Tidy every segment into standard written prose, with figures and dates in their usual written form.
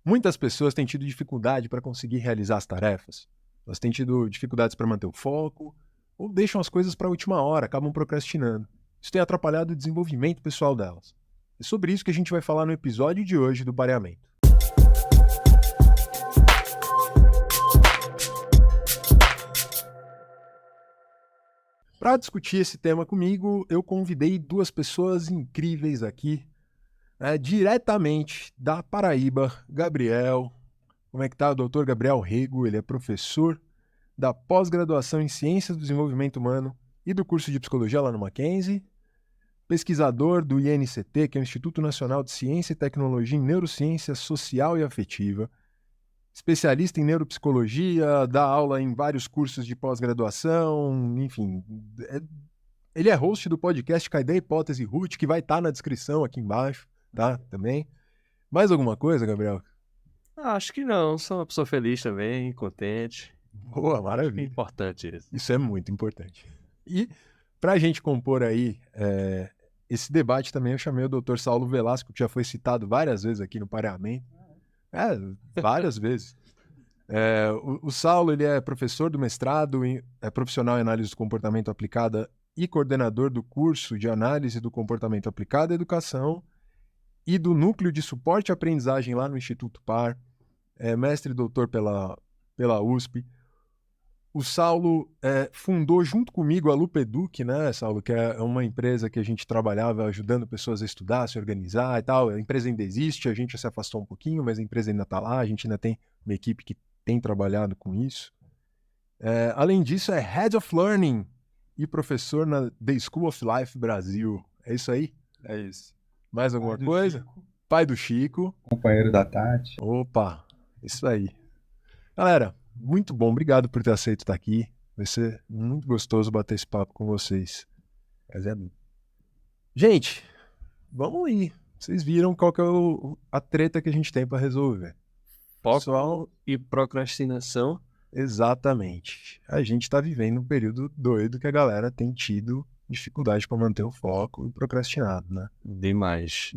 Muitas pessoas têm tido dificuldade para conseguir realizar as tarefas. Elas têm tido dificuldades para manter o foco ou deixam as coisas para a última hora, acabam procrastinando. Isso tem atrapalhado o desenvolvimento pessoal delas. É sobre isso que a gente vai falar no episódio de hoje do Pareamento. Para discutir esse tema comigo, eu convidei duas pessoas incríveis aqui, diretamente da Paraíba, Gabriel. Como é que tá o Dr. Gabriel Rego? Ele é professor da pós-graduação em Ciências do Desenvolvimento Humano e do curso de Psicologia lá no Mackenzie, pesquisador do INCT, que é o Instituto Nacional de Ciência e Tecnologia em Neurociência Social e Afetiva, especialista em neuropsicologia, dá aula em vários cursos de pós-graduação, enfim. Ele é host do podcast Cadê a Hipótese Ruth, que vai estar na descrição aqui embaixo, tá? Também. Mais alguma coisa, Gabriel? Acho que não, sou uma pessoa feliz também, contente. Boa, Acho que é maravilha. importante isso. Isso é muito importante. E para a gente compor aí esse debate também, eu chamei o Dr. Saulo Velasco, que já foi citado várias vezes aqui no Pareamento. Várias vezes. O Saulo, ele é professor do mestrado, é profissional em análise do comportamento aplicada e coordenador do curso de análise do comportamento aplicado à educação e do núcleo de suporte à aprendizagem lá no Instituto PAR, é mestre e doutor pela USP. O Saulo fundou junto comigo a Lupeduc, né, Saulo, que é uma empresa que a gente trabalhava ajudando pessoas a estudar, a se organizar e tal. A empresa ainda existe, a gente já se afastou um pouquinho, mas a empresa ainda está lá, a gente ainda tem uma equipe que tem trabalhado com isso. Além disso, é Head of Learning e professor na The School of Life Brasil. É isso aí? É isso. Mais alguma coisa? Pai do Chico. Companheiro da Tati. Opa, isso aí. Galera, muito bom. Obrigado por ter aceito estar aqui. Vai ser muito gostoso bater esse papo com vocês. Gente, vamos aí. Vocês viram qual que é a treta que a gente tem para resolver. Foco e procrastinação. Exatamente. A gente está vivendo um período doido que a galera tem tido dificuldade para manter o foco e procrastinado, né? Demais.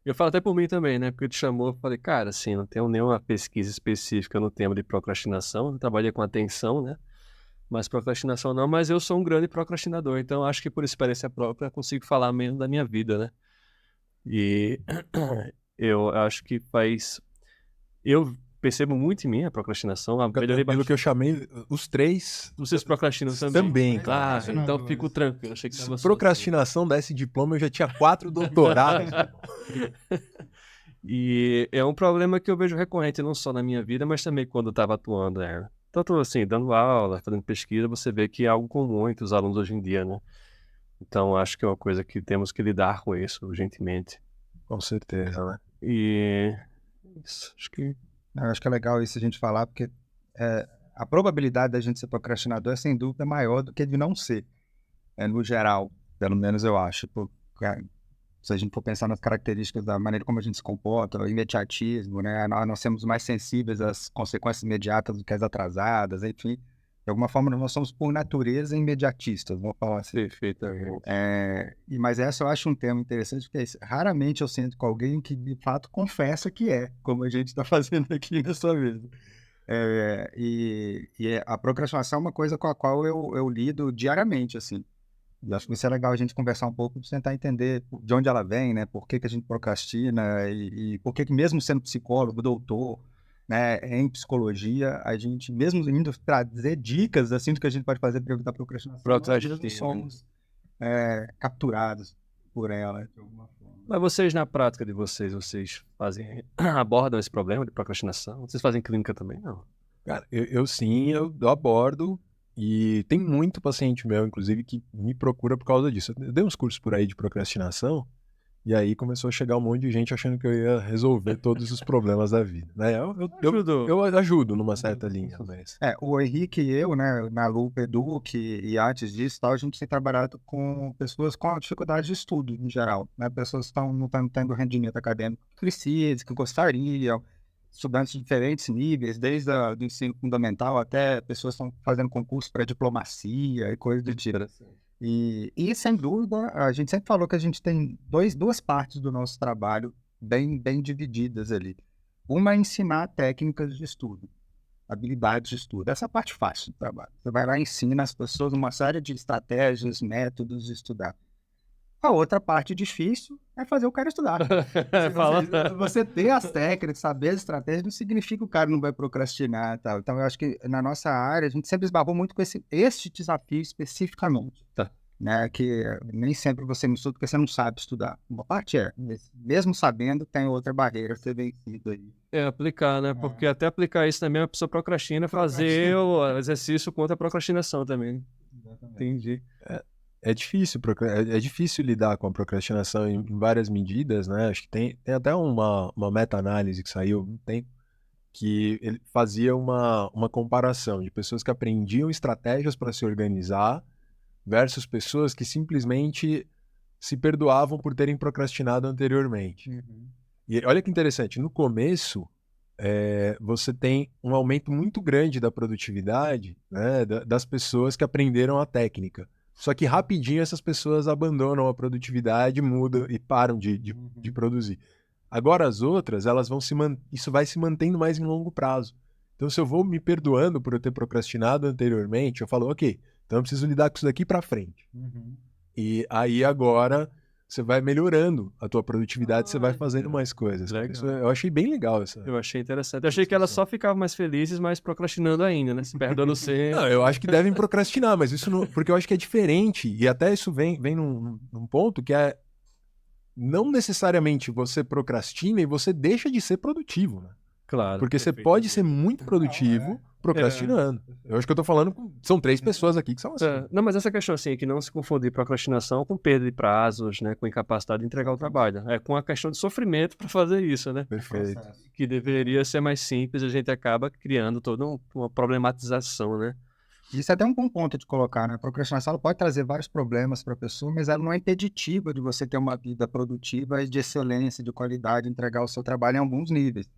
Eu falo até por mim também, né? Porque tu chamou, eu falei, cara, assim, não tenho nenhuma pesquisa específica no tema de procrastinação. Eu trabalhei com atenção, né? Mas procrastinação não, mas eu sou um grande procrastinador. Então acho que por experiência própria consigo falar menos da minha vida, né? E eu acho que eu percebo muito em mim a procrastinação. Pelo que eu chamei, os três... Vocês procrastinam também? Também, cara. Então fico tranquilo. Achei que se procrastinação desse diploma, eu já tinha 4 doutorados. E é um problema que eu vejo recorrente não só na minha vida, mas também quando eu estava atuando. Tanto assim, dando aula, fazendo pesquisa, você vê que é algo comum entre os alunos hoje em dia, né? Então acho que é uma coisa que temos que lidar com isso urgentemente. Com certeza, né? E isso, acho que é legal isso a gente falar, porque a probabilidade da gente ser procrastinador é sem dúvida maior do que de não ser. No geral, pelo menos eu acho. Porque, se a gente for pensar nas características da maneira como a gente se comporta, o imediatismo, né? Nós somos mais sensíveis às consequências imediatas do que às atrasadas, enfim. De alguma forma, nós somos, por natureza, imediatistas, vamos falar assim. Perfeitamente. Mas essa eu acho um tema interessante, porque raramente eu sinto com alguém que, de fato, confessa que como a gente está fazendo aqui nessa vez. E a procrastinação é uma coisa com a qual eu lido diariamente, assim. E acho que isso é legal a gente conversar um pouco para tentar entender de onde ela vem, né? Por que a gente procrastina e por que mesmo sendo psicólogo, doutor, né, em psicologia, a gente, mesmo indo trazer dicas assim do que a gente pode fazer para evitar a procrastinação, nós somos capturados por ela de alguma forma. Mas vocês, na prática de vocês abordam esse problema de procrastinação? Vocês fazem clínica também, não? Cara, eu abordo. E tem muito paciente meu, inclusive, que me procura por causa disso. Eu dei uns cursos por aí de procrastinação, e aí começou a chegar um monte de gente achando que eu ia resolver todos os problemas da vida. Né? Eu ajudo numa certa linha. Mas... o Henrique e eu, né, na Lupeduc e antes disso, a gente tem trabalhado com pessoas com dificuldade de estudo, em geral. Né? Pessoas que não estão tendo rendimento acadêmico que precisam, que gostariam, estudantes de diferentes níveis, desde o ensino fundamental até pessoas que estão fazendo concurso para diplomacia e coisas do tipo. E, sem dúvida, a gente sempre falou que a gente tem duas partes do nosso trabalho bem divididas ali. Uma é ensinar técnicas de estudo, habilidades de estudo. Essa é a parte fácil do trabalho. Você vai lá e ensina as pessoas uma série de estratégias, métodos de estudar. A outra parte difícil é fazer o cara estudar. Você ter as técnicas, saber as estratégias, não significa que o cara não vai procrastinar e tal. Então, eu acho que na nossa área, a gente sempre esbarrou muito com esse desafio especificamente. Tá. Né? Que nem sempre você não estuda porque você não sabe estudar. Uma parte mesmo sabendo, tem outra barreira a ser vencida aí. É, aplicar, né? Porque até aplicar isso também, a pessoa procrastina, fazer o exercício contra a procrastinação também. Exatamente. Entendi. É difícil, é difícil lidar com a procrastinação em várias medidas, né? Acho que tem até uma meta-análise que saiu há um tempo que ele fazia uma comparação de pessoas que aprendiam estratégias para se organizar versus pessoas que simplesmente se perdoavam por terem procrastinado anteriormente. E olha que interessante, no começo você tem um aumento muito grande da produtividade, né, das pessoas que aprenderam a técnica. Só que rapidinho essas pessoas abandonam a produtividade, mudam e param de produzir. Agora as outras, elas vão isso vai se mantendo mais em longo prazo. Então se eu vou me perdoando por eu ter procrastinado anteriormente, eu falo, ok, então eu preciso lidar com isso daqui para frente. E aí agora você vai melhorando a tua produtividade, você vai fazendo mais coisas. Isso eu achei bem legal essa. Eu achei interessante. Eu achei que elas só ficavam mais felizes, mas procrastinando ainda, né? Se perdoando sempre. Não, eu acho que devem procrastinar, mas isso não, porque eu acho que é diferente. E até isso vem num ponto que é não necessariamente você procrastina e você deixa de ser produtivo, né? Claro. Porque você pode ser muito produtivo procrastinando. Eu acho que eu tô falando são 3 pessoas aqui que são assim. Não, mas essa questão assim, é que não se confundir procrastinação com perda de prazos, né? Com incapacidade de entregar o trabalho. É com a questão de sofrimento para fazer isso, né? Perfeito. Que deveria ser mais simples, a gente acaba criando toda uma problematização, né? Isso é até um bom ponto de colocar, né? A procrastinação ela pode trazer vários problemas para a pessoa, mas ela não é impeditiva de você ter uma vida produtiva e de excelência, de qualidade, entregar o seu trabalho em alguns níveis.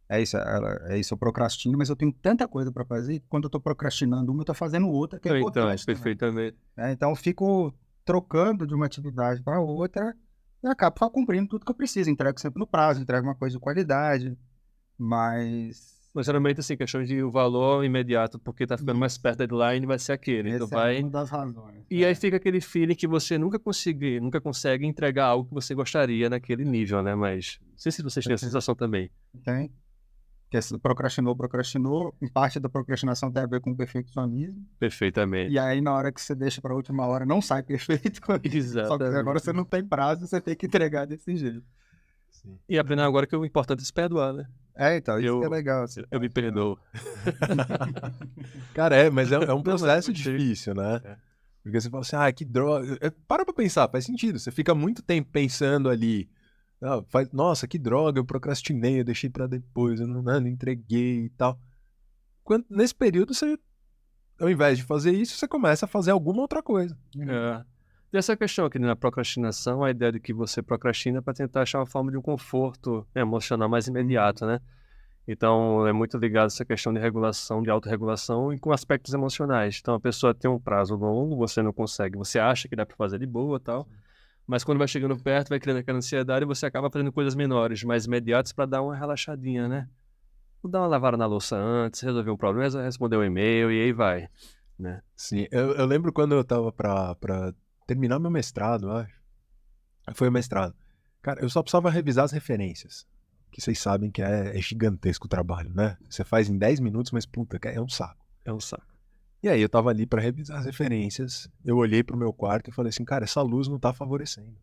É isso, eu procrastino, mas eu tenho tanta coisa para fazer, que quando eu estou procrastinando uma, eu estou fazendo outra, que é importante. Perfeitamente. Então, eu fico trocando de uma atividade para outra e acabo só cumprindo tudo que eu preciso. Entrego sempre no prazo, entrego uma coisa de qualidade, mas geralmente, assim, questão de o valor imediato, porque tá ficando mais perto da deadline, vai ser aquele. Então vai... uma das razões. E aí fica aquele feeling que você nunca consegue entregar algo que você gostaria naquele nível, né? Mas não sei se vocês têm essa sensação também. Tem. Porque procrastinou. Em parte da procrastinação tem a ver com perfeccionismo. Perfeitamente. E aí, na hora que você deixa para a última hora, não sai perfeito. Exatamente. Só que agora você não tem prazo, você tem que entregar desse jeito. Sim. E aprender agora que o importante é se perdoar, né? Então, isso que é legal. Assim. Eu me perdoo. Cara, mas é um processo difícil, né? Porque você fala assim, que droga. Para pra pensar, faz sentido. Você fica muito tempo pensando ali. Nossa, que droga, eu procrastinei, eu deixei pra depois, eu não entreguei e tal. Nesse período, você, ao invés de fazer isso, você começa a fazer alguma outra coisa. Tem essa questão aqui na procrastinação, a ideia de que você procrastina para tentar achar uma forma de um conforto emocional mais imediato, né? Então, é muito ligado essa questão de regulação, de autorregulação e com aspectos emocionais. Então, a pessoa tem um prazo longo, você não consegue, você acha que dá para fazer de boa e tal, mas quando vai chegando perto, vai criando aquela ansiedade e você acaba fazendo coisas menores, mais imediatas para dar uma relaxadinha, né? Dar uma lavada na louça antes, resolver um problema, responder um e-mail e aí vai, né? Sim, eu lembro quando eu tava pra terminar meu mestrado, acho. Foi o mestrado. Cara, eu só precisava revisar as referências. Que vocês sabem que é gigantesco o trabalho, né? Você faz em 10 minutos, mas puta, é um saco. É um saco. E aí eu tava ali pra revisar as referências, eu olhei pro meu quarto e falei assim, cara, essa luz não tá favorecendo.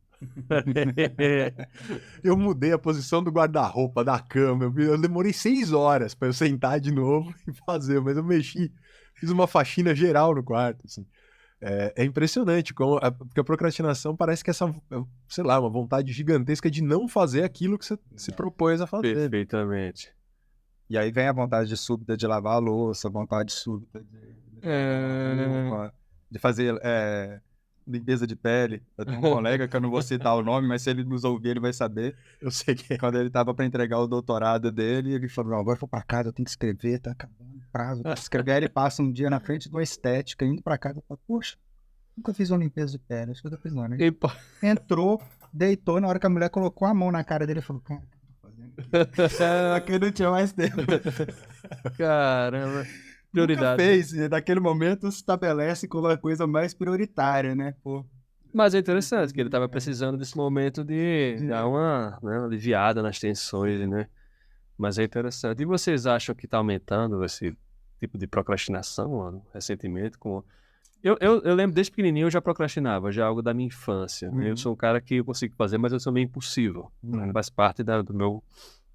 Eu mudei a posição do guarda-roupa, da cama, eu demorei 6 horas pra eu sentar de novo e fazer, mas eu mexi, fiz uma faxina geral no quarto, assim. É impressionante, porque a procrastinação parece que essa, sei lá, uma vontade gigantesca de não fazer aquilo que você se propôs a fazer. Perfeitamente. E aí vem a vontade súbita de lavar a louça, a vontade súbita de fazer limpeza de pele. Eu tenho um colega que eu não vou citar o nome, mas se ele nos ouvir, ele vai saber. Eu sei que quando ele estava para entregar o doutorado dele, ele falou, não, agora eu vou para casa, eu tenho que escrever, tá acabando o prazo. Escrever, aí ele passa um dia na frente de uma estética, indo para casa, e fala, poxa, nunca fiz uma limpeza de pele, acho que eu tô precisando, né? Entrou, deitou, na hora que a mulher colocou a mão na cara dele, ele falou, cara, o que eu tô fazendo? Aquele não tinha mais tempo. Caramba. Prioridade. Nunca fez, e naquele momento se estabelece como a coisa mais prioritária, né? Pô. Mas é interessante que ele estava precisando desse momento de dar uma, né, aliviada nas tensões, né? Mas é interessante. E vocês acham que está aumentando esse tipo de procrastinação, mano, recentemente? Eu lembro, desde pequenininho eu já procrastinava, já algo da minha infância. Eu sou um cara que eu consigo fazer, mas eu sou meio impulsivo. Faz parte do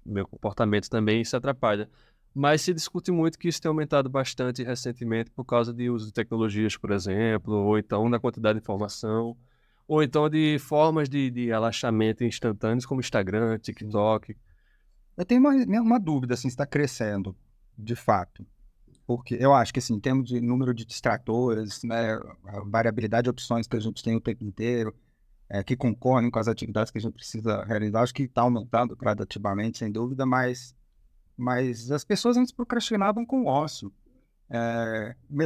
meu comportamento também, isso atrapalha. Mas se discute muito que isso tem aumentado bastante recentemente por causa de uso de tecnologias, por exemplo, ou então da quantidade de informação, ou então de formas de relaxamento instantâneos como Instagram, TikTok. Eu tenho uma dúvida, assim, se está crescendo, de fato. Porque eu acho que, assim, em termos de número de distratores, né, a variabilidade de opções que a gente tem o tempo inteiro, que concorrem com as atividades que a gente precisa realizar, acho que está aumentando gradativamente, sem dúvida, mas as pessoas antes procrastinavam com ócio.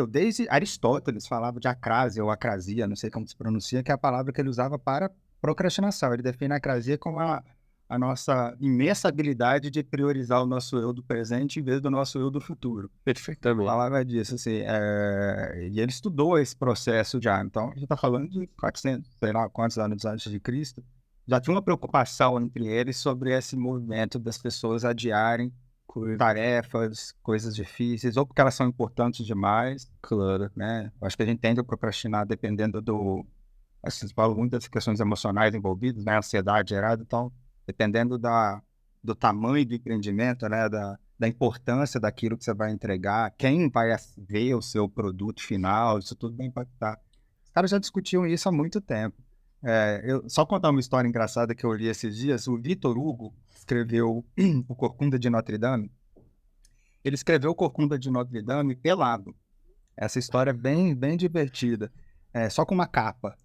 Desde Aristóteles falava de acrasia ou acrasia, não sei como se pronuncia, que é a palavra que ele usava para procrastinação. Ele define a acrasia como a nossa imensa habilidade de priorizar o nosso eu do presente em vez do nosso eu do futuro. Perfeitamente. Falava disso, assim, e ele estudou esse processo já. Então, a gente está falando de 400, sei lá, quantos anos antes de Cristo. Já tinha uma preocupação entre eles sobre esse movimento das pessoas adiarem tarefas, coisas difíceis, ou porque elas são importantes demais. Claro. Né? Eu acho que a gente tende a procrastinar dependendo assim, falo muito das questões emocionais envolvidas, né? Ansiedade gerada, então, dependendo do tamanho do empreendimento, né? Da importância daquilo que você vai entregar, quem vai ver o seu produto final, isso tudo vai impactar. Os caras já discutiam isso há muito tempo. Só contar uma história engraçada que eu li esses dias. O Victor Hugo escreveu o Corcunda de Notre Dame. Ele escreveu o Corcunda de Notre Dame pelado. Essa história é bem, bem divertida. Só com uma capa.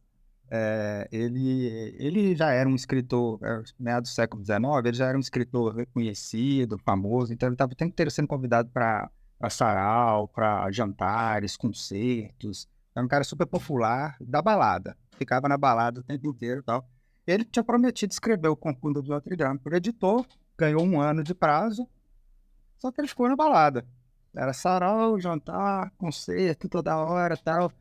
Ele já era um escritor, meados do século XIX, ele já era um escritor reconhecido, famoso, então ele estava o tempo inteiro sendo convidado para sarau, para jantares, concertos. Era um cara super popular da balada, ficava na balada o tempo inteiro e tal. Ele tinha prometido escrever o Corcunda de Notre Dame para o editor, ganhou 1 ano de prazo, só que ele ficou na balada. Era sarau, jantar, concerto toda hora e tal.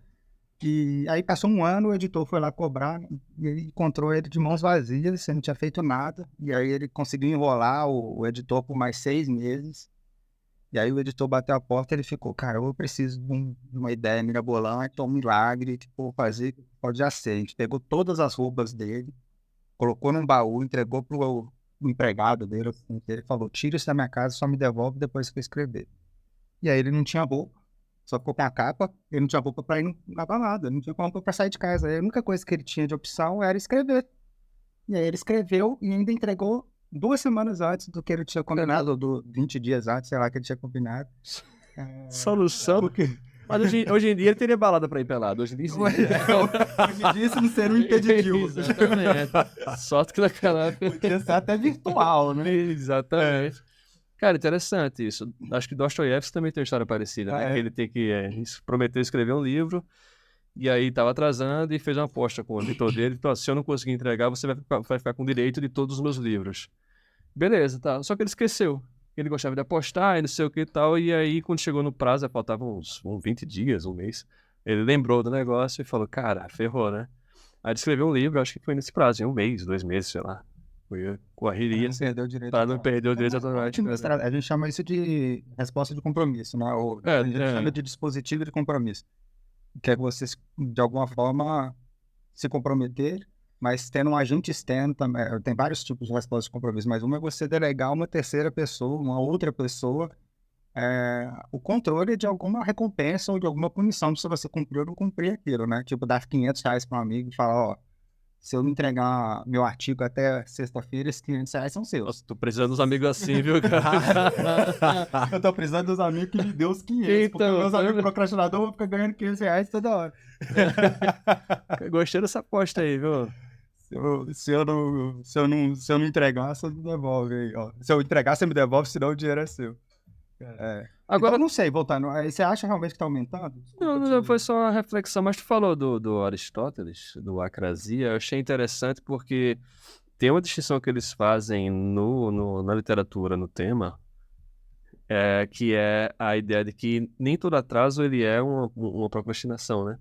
E aí passou 1 ano, o editor foi lá cobrar, e ele encontrou ele de mãos vazias, sem não tinha feito nada. E aí ele conseguiu enrolar o editor por mais 6 meses. E aí o editor bateu a porta e ele ficou, cara, eu preciso de uma ideia mirabolante, um milagre, tipo, fazer, pode já ser. A gente pegou todas as roupas dele, colocou num baú, entregou pro empregado dele, assim, ele falou, tira isso da minha casa, só me devolve depois que eu escrever. E aí ele não tinha roupa. Só ficou com a capa, ele não tinha roupa pra ir na balada, não tinha roupa pra sair de casa. Aí a única coisa que ele tinha de opção era escrever. E aí ele escreveu e ainda entregou 2 semanas antes do que ele tinha combinado, ou 20 dias antes, sei lá, que ele tinha combinado. Solução. Mas hoje em dia ele teria balada pra ir pelado. Hoje em dia Hoje em dia isso não seria um impeditivo. Exatamente. Sorte que naquela época... Podia ser até virtual, né? Exatamente. Cara, interessante isso. Acho que Dostoiévski também tem uma história parecida, né? Que ele tem que prometeu escrever um livro, e aí estava atrasando e fez uma aposta com o editor dele. Então, se eu não conseguir entregar, você vai ficar com o direito de todos os meus livros. Beleza, tá. Só que ele esqueceu. Ele gostava de apostar e não sei o que e tal. E aí, quando chegou no prazo, faltavam uns 20 dias, 1 mês. Ele lembrou do negócio e falou, cara, ferrou, né? Aí ele escreveu um livro, acho que foi nesse prazo, em 1 mês, 2 meses, sei lá. Foi correria para não perder o direito automático. A gente chama isso de resposta de compromisso, né? Ou a gente chama de dispositivo de compromisso. Que é você, de alguma forma, se comprometer, mas tendo um agente externo também. Tem vários tipos de resposta de compromisso, mas uma é você delegar a uma terceira pessoa, uma outra pessoa, o controle de alguma recompensa ou de alguma punição se você cumprir ou não cumprir aquilo, né? Tipo, dar R$500 para um amigo e falar, ó, se eu não entregar meu artigo até sexta-feira, esses R$500 são seus. Nossa, tô precisando dos amigos assim, viu, cara? Eu tô precisando dos amigos que me deu os 500, porque meus amigos procrastinadores vão ficar ganhando R$500 toda hora. Gostei dessa aposta aí, viu? Se eu não entregar, você me devolve aí, ó. Se eu entregar, você me devolve, senão o dinheiro é seu. Agora, então, não sei, voltando, você acha realmente que tá aumentando? Não, foi só uma reflexão, mas tu falou do Aristóteles, do acrasia, eu achei interessante porque tem uma distinção que eles fazem na literatura, no tema, que é a ideia de que nem todo atraso ele é uma procrastinação, né?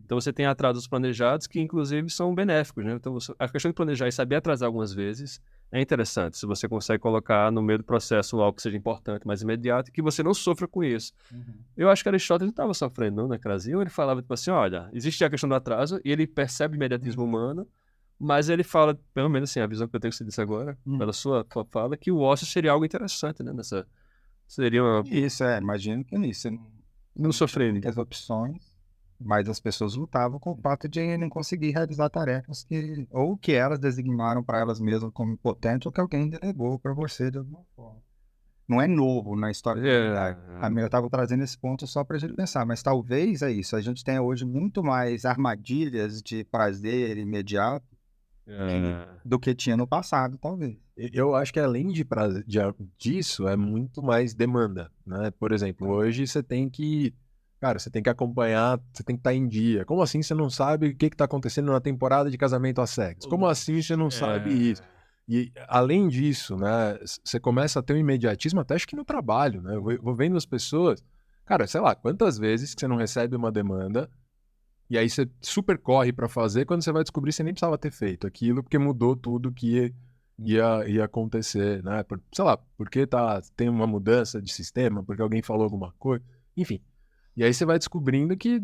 Então você tem atrasos planejados que inclusive são benéficos, né? Então a questão de planejar e saber atrasar algumas vezes é interessante, se você consegue colocar no meio do processo algo que seja importante, mais imediato, e que você não sofra com isso. Eu acho que Aristóteles não estava sofrendo não, né, Crasil? Ele falava tipo assim, olha, existe a questão do atraso e ele percebe o imediatismo humano, mas ele fala, pelo menos assim, a visão que eu tenho que você disse agora, pela sua fala, que o ócio seria algo interessante, né? Seria uma... Isso, imagino que nisso. Não sofreria. As opções, mas as pessoas lutavam com o fato de não conseguir realizar tarefas que elas designaram para elas mesmas como importantes ou que alguém delegou para você de alguma forma. Não é novo na história da humanidade. Eu estava trazendo esse ponto só para a gente pensar, mas talvez é isso. A gente tenha hoje muito mais armadilhas de prazer imediato do que tinha no passado, talvez. Eu acho que além disso, é muito mais demanda, né? Por exemplo, hoje você tem que acompanhar, você tem que estar em dia. Como assim você não sabe o que está acontecendo na temporada de Casamento às Cegas? Como assim você não sabe isso? E além disso, né, você começa a ter um imediatismo até acho que no trabalho, né? Eu vou vendo as pessoas, cara, sei lá, quantas vezes que você não recebe uma demanda e aí você super corre para fazer, quando você vai descobrir você nem precisava ter feito aquilo porque mudou tudo que ia acontecer, né? Sei lá, porque tem uma mudança de sistema, porque alguém falou alguma coisa, enfim. E aí você vai descobrindo que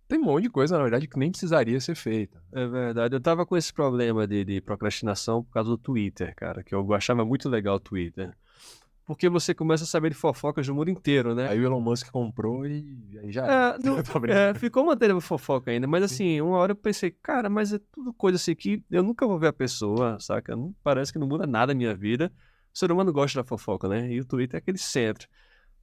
tem um monte de coisa, na verdade, que nem precisaria ser feita. É verdade. Eu tava com esse problema de procrastinação por causa do Twitter, cara, que eu achava muito legal o Twitter. Porque você começa a saber de fofocas do mundo inteiro, né? Aí o Elon Musk comprou e aí já... Ficou mantendo a fofoca ainda, mas assim, uma hora eu pensei, cara, mas é tudo coisa assim que eu nunca vou ver a pessoa, saca? Não, parece que não muda nada na minha vida. O ser humano gosta da fofoca, né? E o Twitter é aquele centro.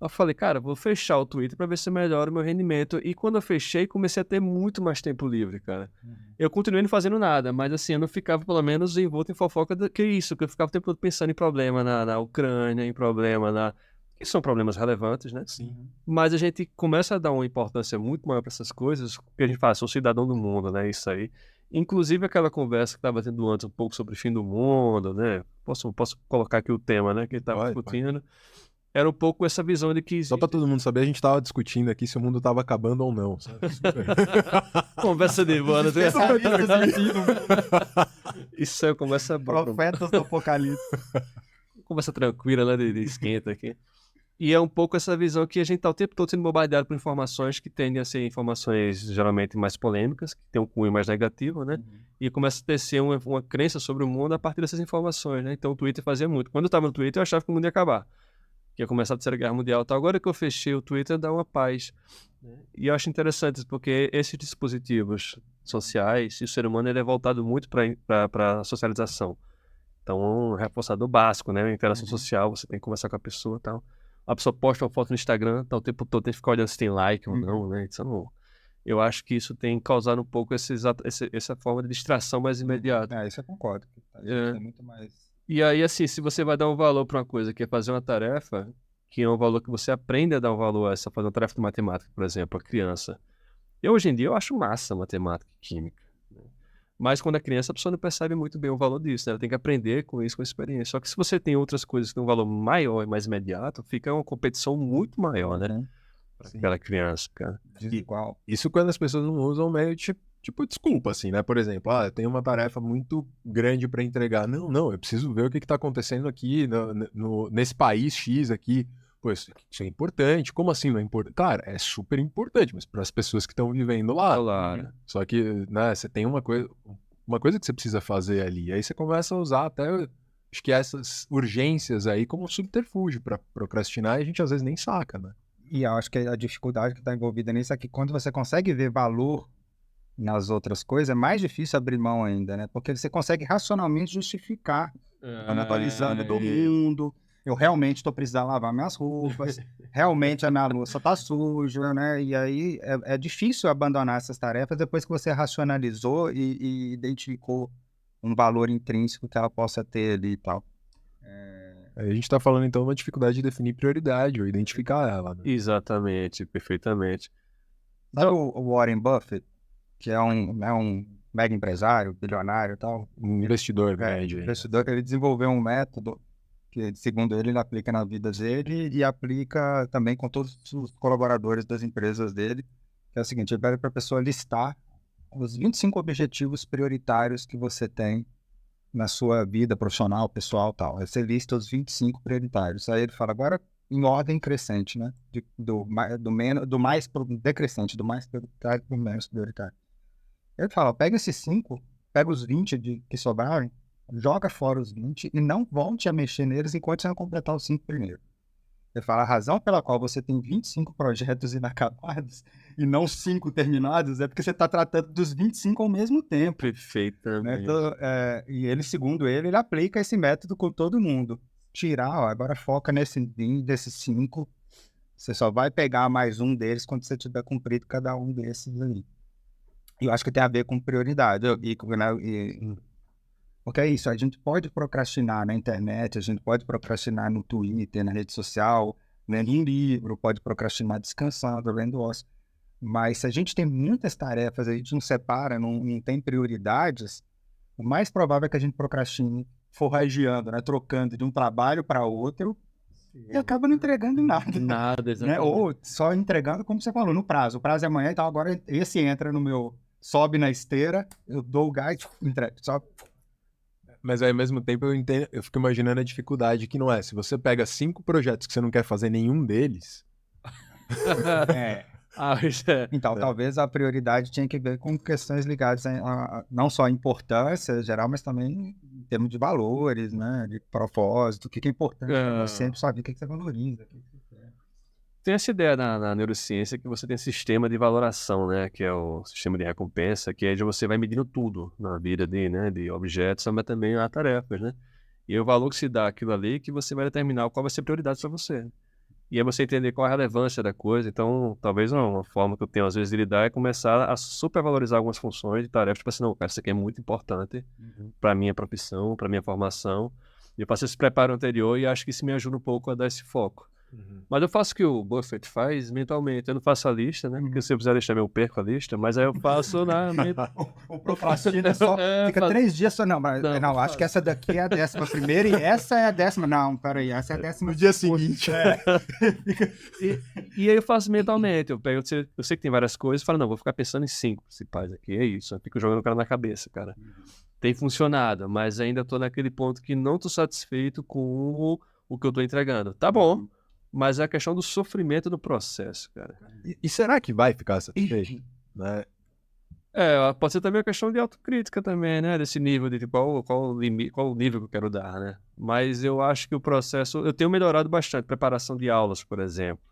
Eu falei, cara, vou fechar o Twitter pra ver se melhora o meu rendimento. E quando eu fechei, comecei a ter muito mais tempo livre, cara. Eu continuei não fazendo nada, mas assim, eu não ficava pelo menos envolto em fofoca que eu ficava o tempo todo pensando em problema na Ucrânia, em problema que são problemas relevantes, né? Sim. Mas a gente começa a dar uma importância muito maior para essas coisas, porque a gente fala, sou cidadão do mundo, né? Isso aí. Inclusive aquela conversa que estava tendo antes um pouco sobre o fim do mundo, né? Posso colocar aqui o tema, né? Que ele estava discutindo. Era um pouco essa visão de que... Só pra todo mundo saber, a gente tava discutindo aqui se o mundo tava acabando ou não. Sabe? Conversa de Ivana. Isso é conversa boa. Profetas do Apocalipse. Conversa tranquila, né? De esquenta aqui. E é um pouco essa visão que a gente tá o tempo todo sendo bombardeado por informações que tendem a ser informações geralmente mais polêmicas, que tem um cunho mais negativo, né? E começa a tecer uma crença sobre o mundo a partir dessas informações, né? Então o Twitter fazia muito. Quando eu tava no Twitter, eu achava que o mundo ia acabar. Que ia começar a Terceira Guerra Mundial. Então, agora que eu fechei o Twitter, dá uma paz. E eu acho interessante, porque esses dispositivos sociais, e o ser humano ele é voltado muito para a socialização. Então, um reforçador básico, né? A interação social, você tem que conversar com a pessoa e tal. A pessoa posta uma foto no Instagram, tá o tempo todo, tem que ficar olhando se tem like ou não, né? Então, eu acho que isso tem causado um pouco essa forma de distração mais imediata. Isso eu concordo. É muito mais... E aí, assim, se você vai dar um valor para uma coisa que é fazer uma tarefa, que é um valor que você aprende a dar um valor a essa, fazer uma tarefa de matemática, por exemplo, a criança. Hoje em dia, eu acho massa matemática e química. Né? Mas quando é criança, a pessoa não percebe muito bem o valor disso, né? Ela tem que aprender com isso, com a experiência. Só que se você tem outras coisas que têm um valor maior e mais imediato, fica uma competição muito maior, né? Para aquela criança, cara. Igual. Isso quando as pessoas não usam meio tipo desculpa, assim, né? Por exemplo, eu tenho uma tarefa muito grande para entregar. Não, eu preciso ver o que tá acontecendo aqui nesse país X aqui. Pô, isso é importante. Como assim não é importante? Cara, é super importante, mas para as pessoas que estão vivendo lá. Claro. Só que, né, você tem uma coisa que você precisa fazer ali. Aí você começa a usar até, acho que essas urgências aí como subterfúgio para procrastinar e a gente às vezes nem saca, né? E eu acho que a dificuldade que está envolvida nisso é que quando você consegue ver valor nas outras coisas, é mais difícil abrir mão ainda, né? Porque você consegue racionalmente justificar, atualizando do mundo, eu realmente estou precisando lavar minhas roupas, realmente a minha louça está suja, né? E aí é difícil abandonar essas tarefas depois que você racionalizou e identificou um valor intrínseco que ela possa ter ali e tal. A gente está falando então de uma dificuldade de definir prioridade ou identificar ela, né? Exatamente, perfeitamente. Sabe o Warren Buffett? Que é um mega empresário, bilionário e tal. Um investidor médio. Investidor, ele desenvolveu um método que, segundo ele aplica na vida dele e aplica também com todos os colaboradores das empresas dele, que é o seguinte: ele pede para a pessoa listar os 25 objetivos prioritários que você tem na sua vida profissional, pessoal e tal. Aí você lista os 25 prioritários. Aí ele fala, agora em ordem crescente, né? Do mais decrescente, do mais prioritário para o menos prioritário. Ele fala, pega esses 5, pega os 20 que sobraram, joga fora os 20 e não volte a mexer neles enquanto você não completar os 5 primeiro. Ele fala, a razão pela qual você tem 25 projetos inacabados e não 5 terminados é porque você está tratando dos 25 ao mesmo tempo. Perfeitamente. Então, e ele, segundo ele aplica esse método com todo mundo. Tirar, ó, agora foca desses 5, você só vai pegar mais um deles quando você tiver cumprido cada um desses ali. E eu acho que tem a ver com prioridade. Porque é isso, a gente pode procrastinar na internet, a gente pode procrastinar no Twitter, na rede social, lendo um livro, pode procrastinar descansando, lendo ócio. Mas se a gente tem muitas tarefas, a gente não separa, não tem prioridades, o mais provável é que a gente procrastine forrageando, né? Trocando de um trabalho para outro e acaba não entregando nada. Nada, exatamente. Né? Ou só entregando, como você falou, no prazo. O prazo é amanhã, então agora esse entra no meu... Sobe na esteira, eu dou o gás, entrego. Só... Mas ao mesmo tempo eu fico imaginando a dificuldade que não é. Se você pega 5 projetos que você não quer fazer nenhum deles... Então, talvez a prioridade tinha que ver com questões ligadas a não só a importância geral, mas também em termos de valores, né? De propósito, o que é importante para você, sempre saber o que você valoriza. Tem essa ideia na neurociência que você tem um sistema de valoração, né? Que é o sistema de recompensa, que é de você vai medindo tudo na vida de objetos, mas também há tarefas, né? E o valor que se dá àquilo ali que você vai determinar qual vai ser a prioridade para você. E é você entender qual é a relevância da coisa. Então, talvez uma forma que eu tenho às vezes de lidar é começar a supervalorizar algumas funções e tarefas. Tipo assim, não, cara, isso aqui é muito importante para minha profissão, para minha formação. E eu faço esse preparo anterior e acho que isso me ajuda um pouco a dar esse foco. Mas eu faço o que o Buffett faz mentalmente. Eu não faço a lista, né? Porque se eu precisar deixar, eu perco a lista. Mas aí eu faço na... O procrastina só... Fica 3 dias só... Não, mas não, acho que essa daqui é a 11ª e essa é a 10ª. Não, peraí, essa é a 10ª. No dia seguinte. E aí eu faço mentalmente. Eu sei que tem várias coisas. Falo, não, vou ficar pensando em 5 principais aqui. É isso. Eu fico jogando o cara na cabeça, cara. Tem funcionado, mas ainda tô naquele ponto que não tô satisfeito com o que eu tô entregando. Tá bom. Mas é a questão do sofrimento do processo, cara. E será que vai ficar satisfeito? Né? Pode ser também a questão de autocrítica também, né? Desse nível de qual o limite, qual o nível que eu quero dar, né? Mas eu acho que o processo... Eu tenho melhorado bastante. Preparação de aulas, por exemplo.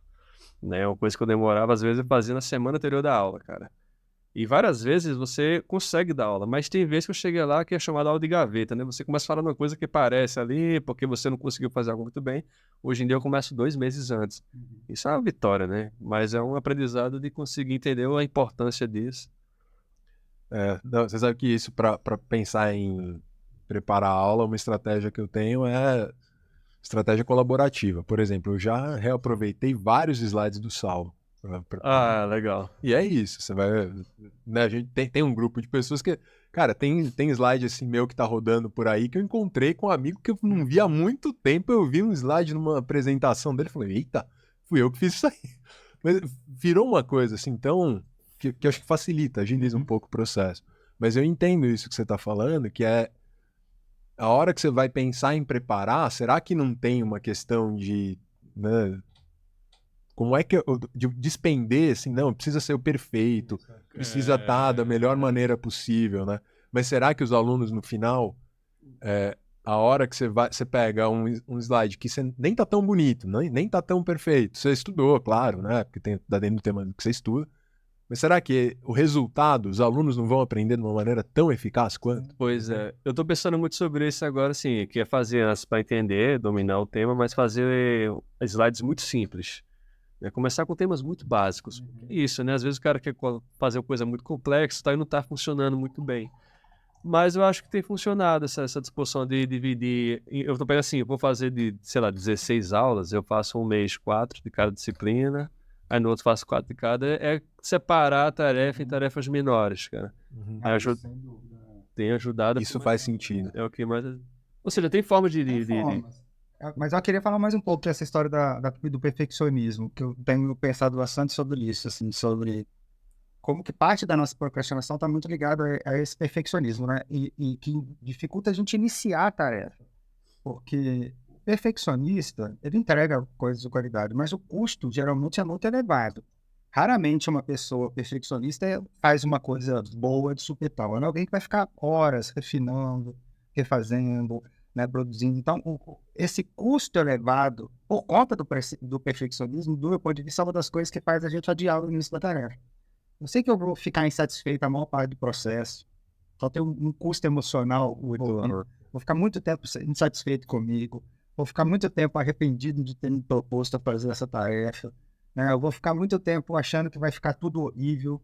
Né? Uma coisa que eu demorava, às vezes, eu fazia na semana anterior da aula, cara. E várias vezes você consegue dar aula, mas tem vezes que eu cheguei lá que é chamada aula de gaveta, né? Você começa a falar uma coisa que parece ali, porque você não conseguiu fazer algo muito bem. Hoje em dia eu começo 2 meses antes. Isso é uma vitória, né? Mas é um aprendizado de conseguir entender a importância disso. Não, você sabe que isso, para pensar em preparar a aula, uma estratégia que eu tenho é estratégia colaborativa. Por exemplo, eu já reaproveitei vários slides do Saulo. Legal. E é isso, você vai... Né, a gente tem um grupo de pessoas que... Cara, tem slide assim meu que tá rodando por aí que eu encontrei com um amigo que eu não via há muito tempo. Eu vi um slide numa apresentação dele e falei, eita, fui eu que fiz isso aí. Mas virou uma coisa assim, então... Que eu acho que facilita, agiliza um pouco o processo. Mas eu entendo isso que você tá falando, que é a hora que você vai pensar em preparar, será que não tem uma questão de... Né, como é que de despender, assim, não, precisa ser o perfeito, precisa estar da melhor maneira possível, né? Mas será que os alunos, no final, a hora que você pega um slide que você nem tá tão bonito, nem tá tão perfeito, você estudou, claro, né? Porque tá dentro do tema que você estuda, mas será que o resultado, os alunos não vão aprender de uma maneira tão eficaz quanto? Pois é, eu tô pensando muito sobre isso agora, assim, que é fazer para entender, dominar o tema, mas fazer slides muito simples. Começar com temas muito básicos. Isso, né? Às vezes o cara quer fazer uma coisa muito complexa, tá, e não está funcionando muito bem. Mas eu acho que tem funcionado essa disposição de dividir. Eu tô pegando assim, eu vou fazer de, sei lá, 16 aulas, eu faço um mês 4 de cada disciplina, Aí no outro faço 4 de cada. É separar a tarefa em tarefas menores, cara. Aí tem ajudado. Isso faz sentido. É o que mais... Ou seja, tem forma de... Mas eu queria falar mais um pouco dessa história do perfeccionismo, que eu tenho pensado bastante sobre isso, assim, sobre como que parte da nossa procrastinação está muito ligada a esse perfeccionismo, né? E que dificulta a gente iniciar a tarefa. Porque o perfeccionista, ele entrega coisas de qualidade, mas o custo geralmente é muito elevado. Raramente uma pessoa perfeccionista faz uma coisa boa de supetão. É alguém que vai ficar horas refinando, refazendo, né, produzindo. Então, esse custo elevado, por conta do perfeccionismo, do meu ponto de vista, é uma das coisas que faz a gente adiar o início da tarefa. Eu sei que eu vou ficar insatisfeito a maior parte do processo, só tem um custo emocional, vou ficar muito tempo insatisfeito comigo, vou ficar muito tempo arrependido de ter me proposto a fazer essa tarefa, né? Eu vou ficar muito tempo achando que vai ficar tudo horrível,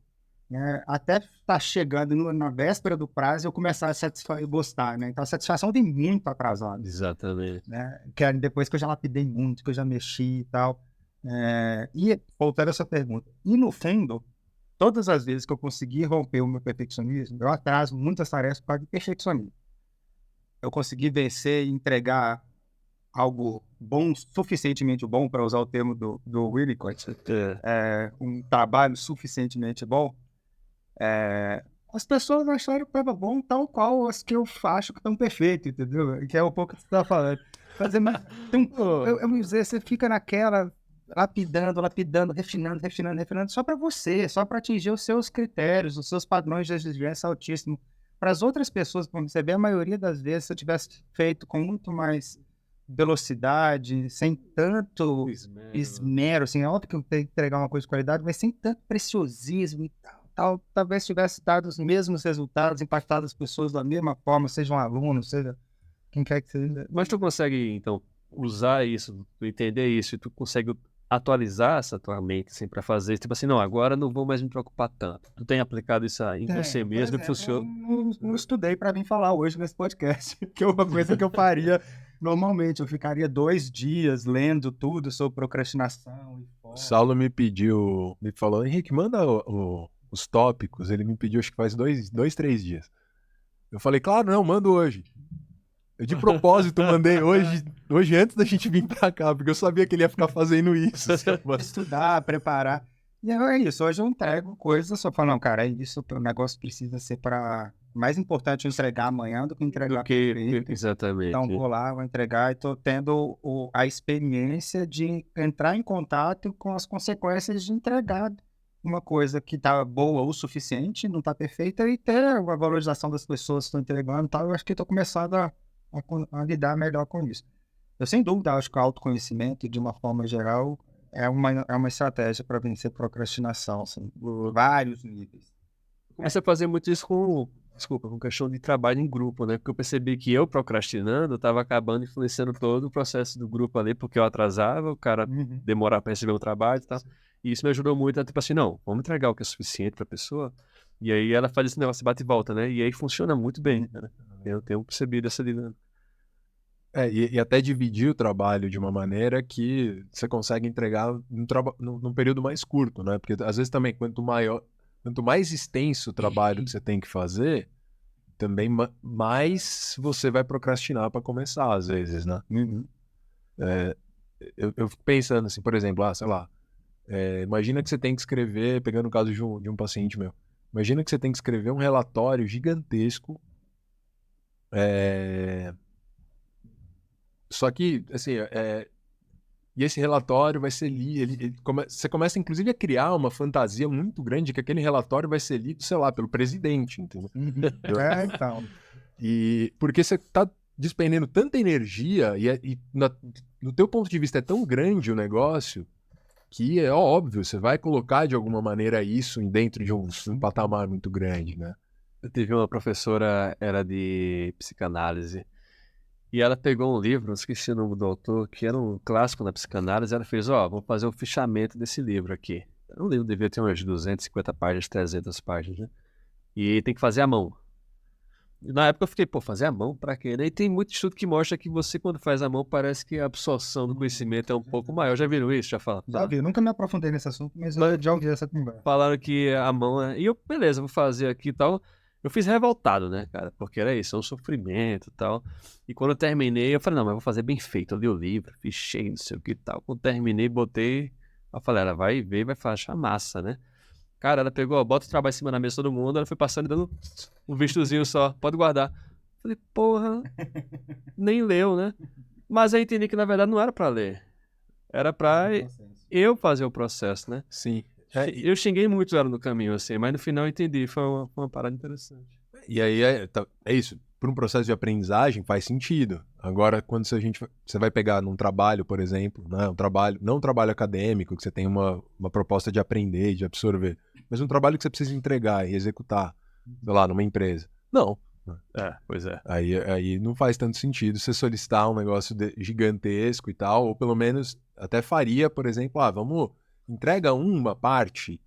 né? Até estar chegando na véspera do prazo eu começar a satisfazer e gostar, né? Então a satisfação vem muito atrasada. Exatamente. Né? Que é depois que eu já lapidei muito, que eu já mexi e tal. E voltando a essa pergunta, e no fundo, todas as vezes que eu consegui romper o meu perfeccionismo, eu atraso muitas tarefas por causa do perfeccionismo. Eu consegui vencer e entregar algo bom, suficientemente bom, para usar o termo do Winnicott, um trabalho suficientemente bom. As pessoas acharam que estava bom tal qual as que eu acho que estão perfeitas, entendeu? Que é um pouco o que você está falando. Eu vou dizer, você fica naquela... lapidando, refinando, só para você, só para atingir os seus critérios, os seus padrões de exigência altíssimo. Para as outras pessoas, como você vê, a maioria das vezes, se eu tivesse feito com muito mais velocidade, sem tanto esmero, assim, é óbvio que eu tenho que entregar uma coisa de qualidade, mas sem tanto preciosismo e tal, talvez tivesse dado os mesmos resultados, impactado as pessoas da mesma forma, seja um aluno, seja quem quer que seja. Mas tu consegue, então, usar isso, tu entender isso, e tu consegue atualizar essa tua mente, assim, pra fazer, tipo assim, não, agora não vou mais me preocupar tanto. Tu tem aplicado isso aí em você mesmo e funciona? Não estudei para vir falar hoje nesse podcast, que é uma coisa que eu faria normalmente. Eu ficaria 2 dias lendo tudo sobre procrastinação. Saulo me falou, Henrique, manda os tópicos. Ele me pediu, acho que faz 3 dias. Eu falei, claro, não, mando hoje. Eu de propósito mandei hoje antes da gente vir pra cá, porque eu sabia que ele ia ficar fazendo isso. Estudar, preparar. E é isso, hoje eu entrego coisas, só falo, não, cara, é isso, o negócio precisa ser para... Mais importante eu entregar amanhã do que entregar Exatamente. Então vou lá, vou entregar e tô tendo a experiência de entrar em contato com as consequências de entregar uma coisa que tá boa o suficiente, não tá perfeita, e ter a valorização das pessoas que estão entregando e tal. Eu acho que tô começando a lidar melhor com isso. Eu, sem dúvida, acho que o autoconhecimento, de uma forma geral, é uma estratégia para vencer procrastinação, assim, por vários níveis. Comecei a fazer muito isso com questão de trabalho em grupo, né? Porque eu percebi que eu procrastinando, eu tava acabando influenciando todo o processo do grupo ali, porque eu atrasava, o cara demorava para receber o trabalho e tal. E isso me ajudou muito a, tipo assim, não, vamos entregar o que é suficiente pra pessoa. E aí ela faz esse negócio de bate e volta, né? E aí funciona muito bem, né? Eu tenho percebido essa dinâmica. E até dividir o trabalho de uma maneira que você consegue entregar num período mais curto, né? Porque às vezes também, quanto mais extenso o trabalho que você tem que fazer, também mais você vai procrastinar para começar, às vezes, né? Eu fico pensando assim, por exemplo, sei lá, imagina que você tem que escrever, pegando o caso de um paciente meu, imagina que você tem que escrever um relatório gigantesco, só que, assim, e esse relatório vai ser lido, você começa inclusive a criar uma fantasia muito grande que aquele relatório vai ser lido, sei lá, pelo presidente, entendeu? Então. E porque você está despendendo tanta energia no teu ponto de vista é tão grande o negócio que é óbvio, você vai colocar de alguma maneira isso dentro de um patamar muito grande, né? Eu tive uma professora, era de psicanálise, e ela pegou um livro, esqueci o nome do autor, que era um clássico na psicanálise, ela fez, vou fazer o fichamento desse livro aqui. O livro devia ter umas 250 páginas, 300 páginas, né? E tem que fazer à mão. Na época eu fiquei, pô, fazer a mão pra quê? Daí tem muito estudo que mostra que você, quando faz a mão, parece que a absorção do conhecimento é um pouco maior. Já viram isso? Já falaram? Já vi, eu nunca me aprofundei nesse assunto, mas eu já ouvi essa conversa. Falaram que a mão é... E eu, beleza, vou fazer aqui e tal. Eu fiz revoltado, né, cara? Porque era isso, é um sofrimento e tal. E quando eu terminei, eu falei, não, mas eu vou fazer bem feito. Eu li o livro, fiz cheio, não sei o que e tal. Quando terminei, botei... Eu falei, ela vai ver, vai achar massa, né? Cara, ela pegou, ó, bota o trabalho em cima da mesa de todo mundo, ela foi passando e dando um vistozinho só, pode guardar. Falei, porra, nem leu, né? Mas aí entendi que na verdade não era pra ler. Era pra eu fazer o processo, né? Sim. Eu xinguei muito ela no caminho, assim, mas no final eu entendi, foi uma parada interessante. E aí é isso. Para um processo de aprendizagem faz sentido. Agora, quando você vai pegar num trabalho, por exemplo, né, não um trabalho acadêmico, que você tem uma proposta de aprender, de absorver, mas um trabalho que você precisa entregar e executar, sei lá, numa empresa. Não. Pois é. Aí não faz tanto sentido você solicitar um negócio gigantesco e tal, ou pelo menos até faria, por exemplo, entrega uma parte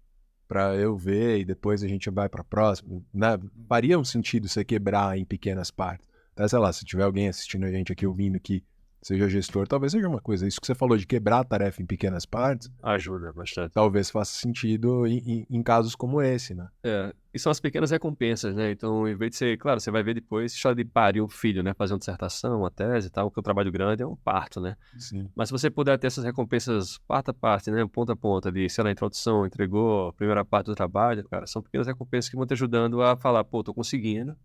para eu ver e depois a gente vai para a próxima, né? Faria um sentido você quebrar em pequenas partes. Então, sei lá, se tiver alguém assistindo a gente aqui ouvindo que seja gestor, talvez seja uma coisa. Isso que você falou de quebrar a tarefa em pequenas partes, Ajuda bastante. talvez faça sentido em casos como esse, né? E são as pequenas recompensas, né? Então, em vez de ser, claro, você vai ver depois, história de parir um filho, né? Fazer uma dissertação, uma tese e tal, que o trabalho grande é um parto, né? Sim. Mas se você puder ter essas recompensas parte a parte, né? Ponta a ponta, de, sei lá, introdução, entregou a primeira parte do trabalho, cara, são pequenas recompensas que vão te ajudando a falar, pô, tô conseguindo,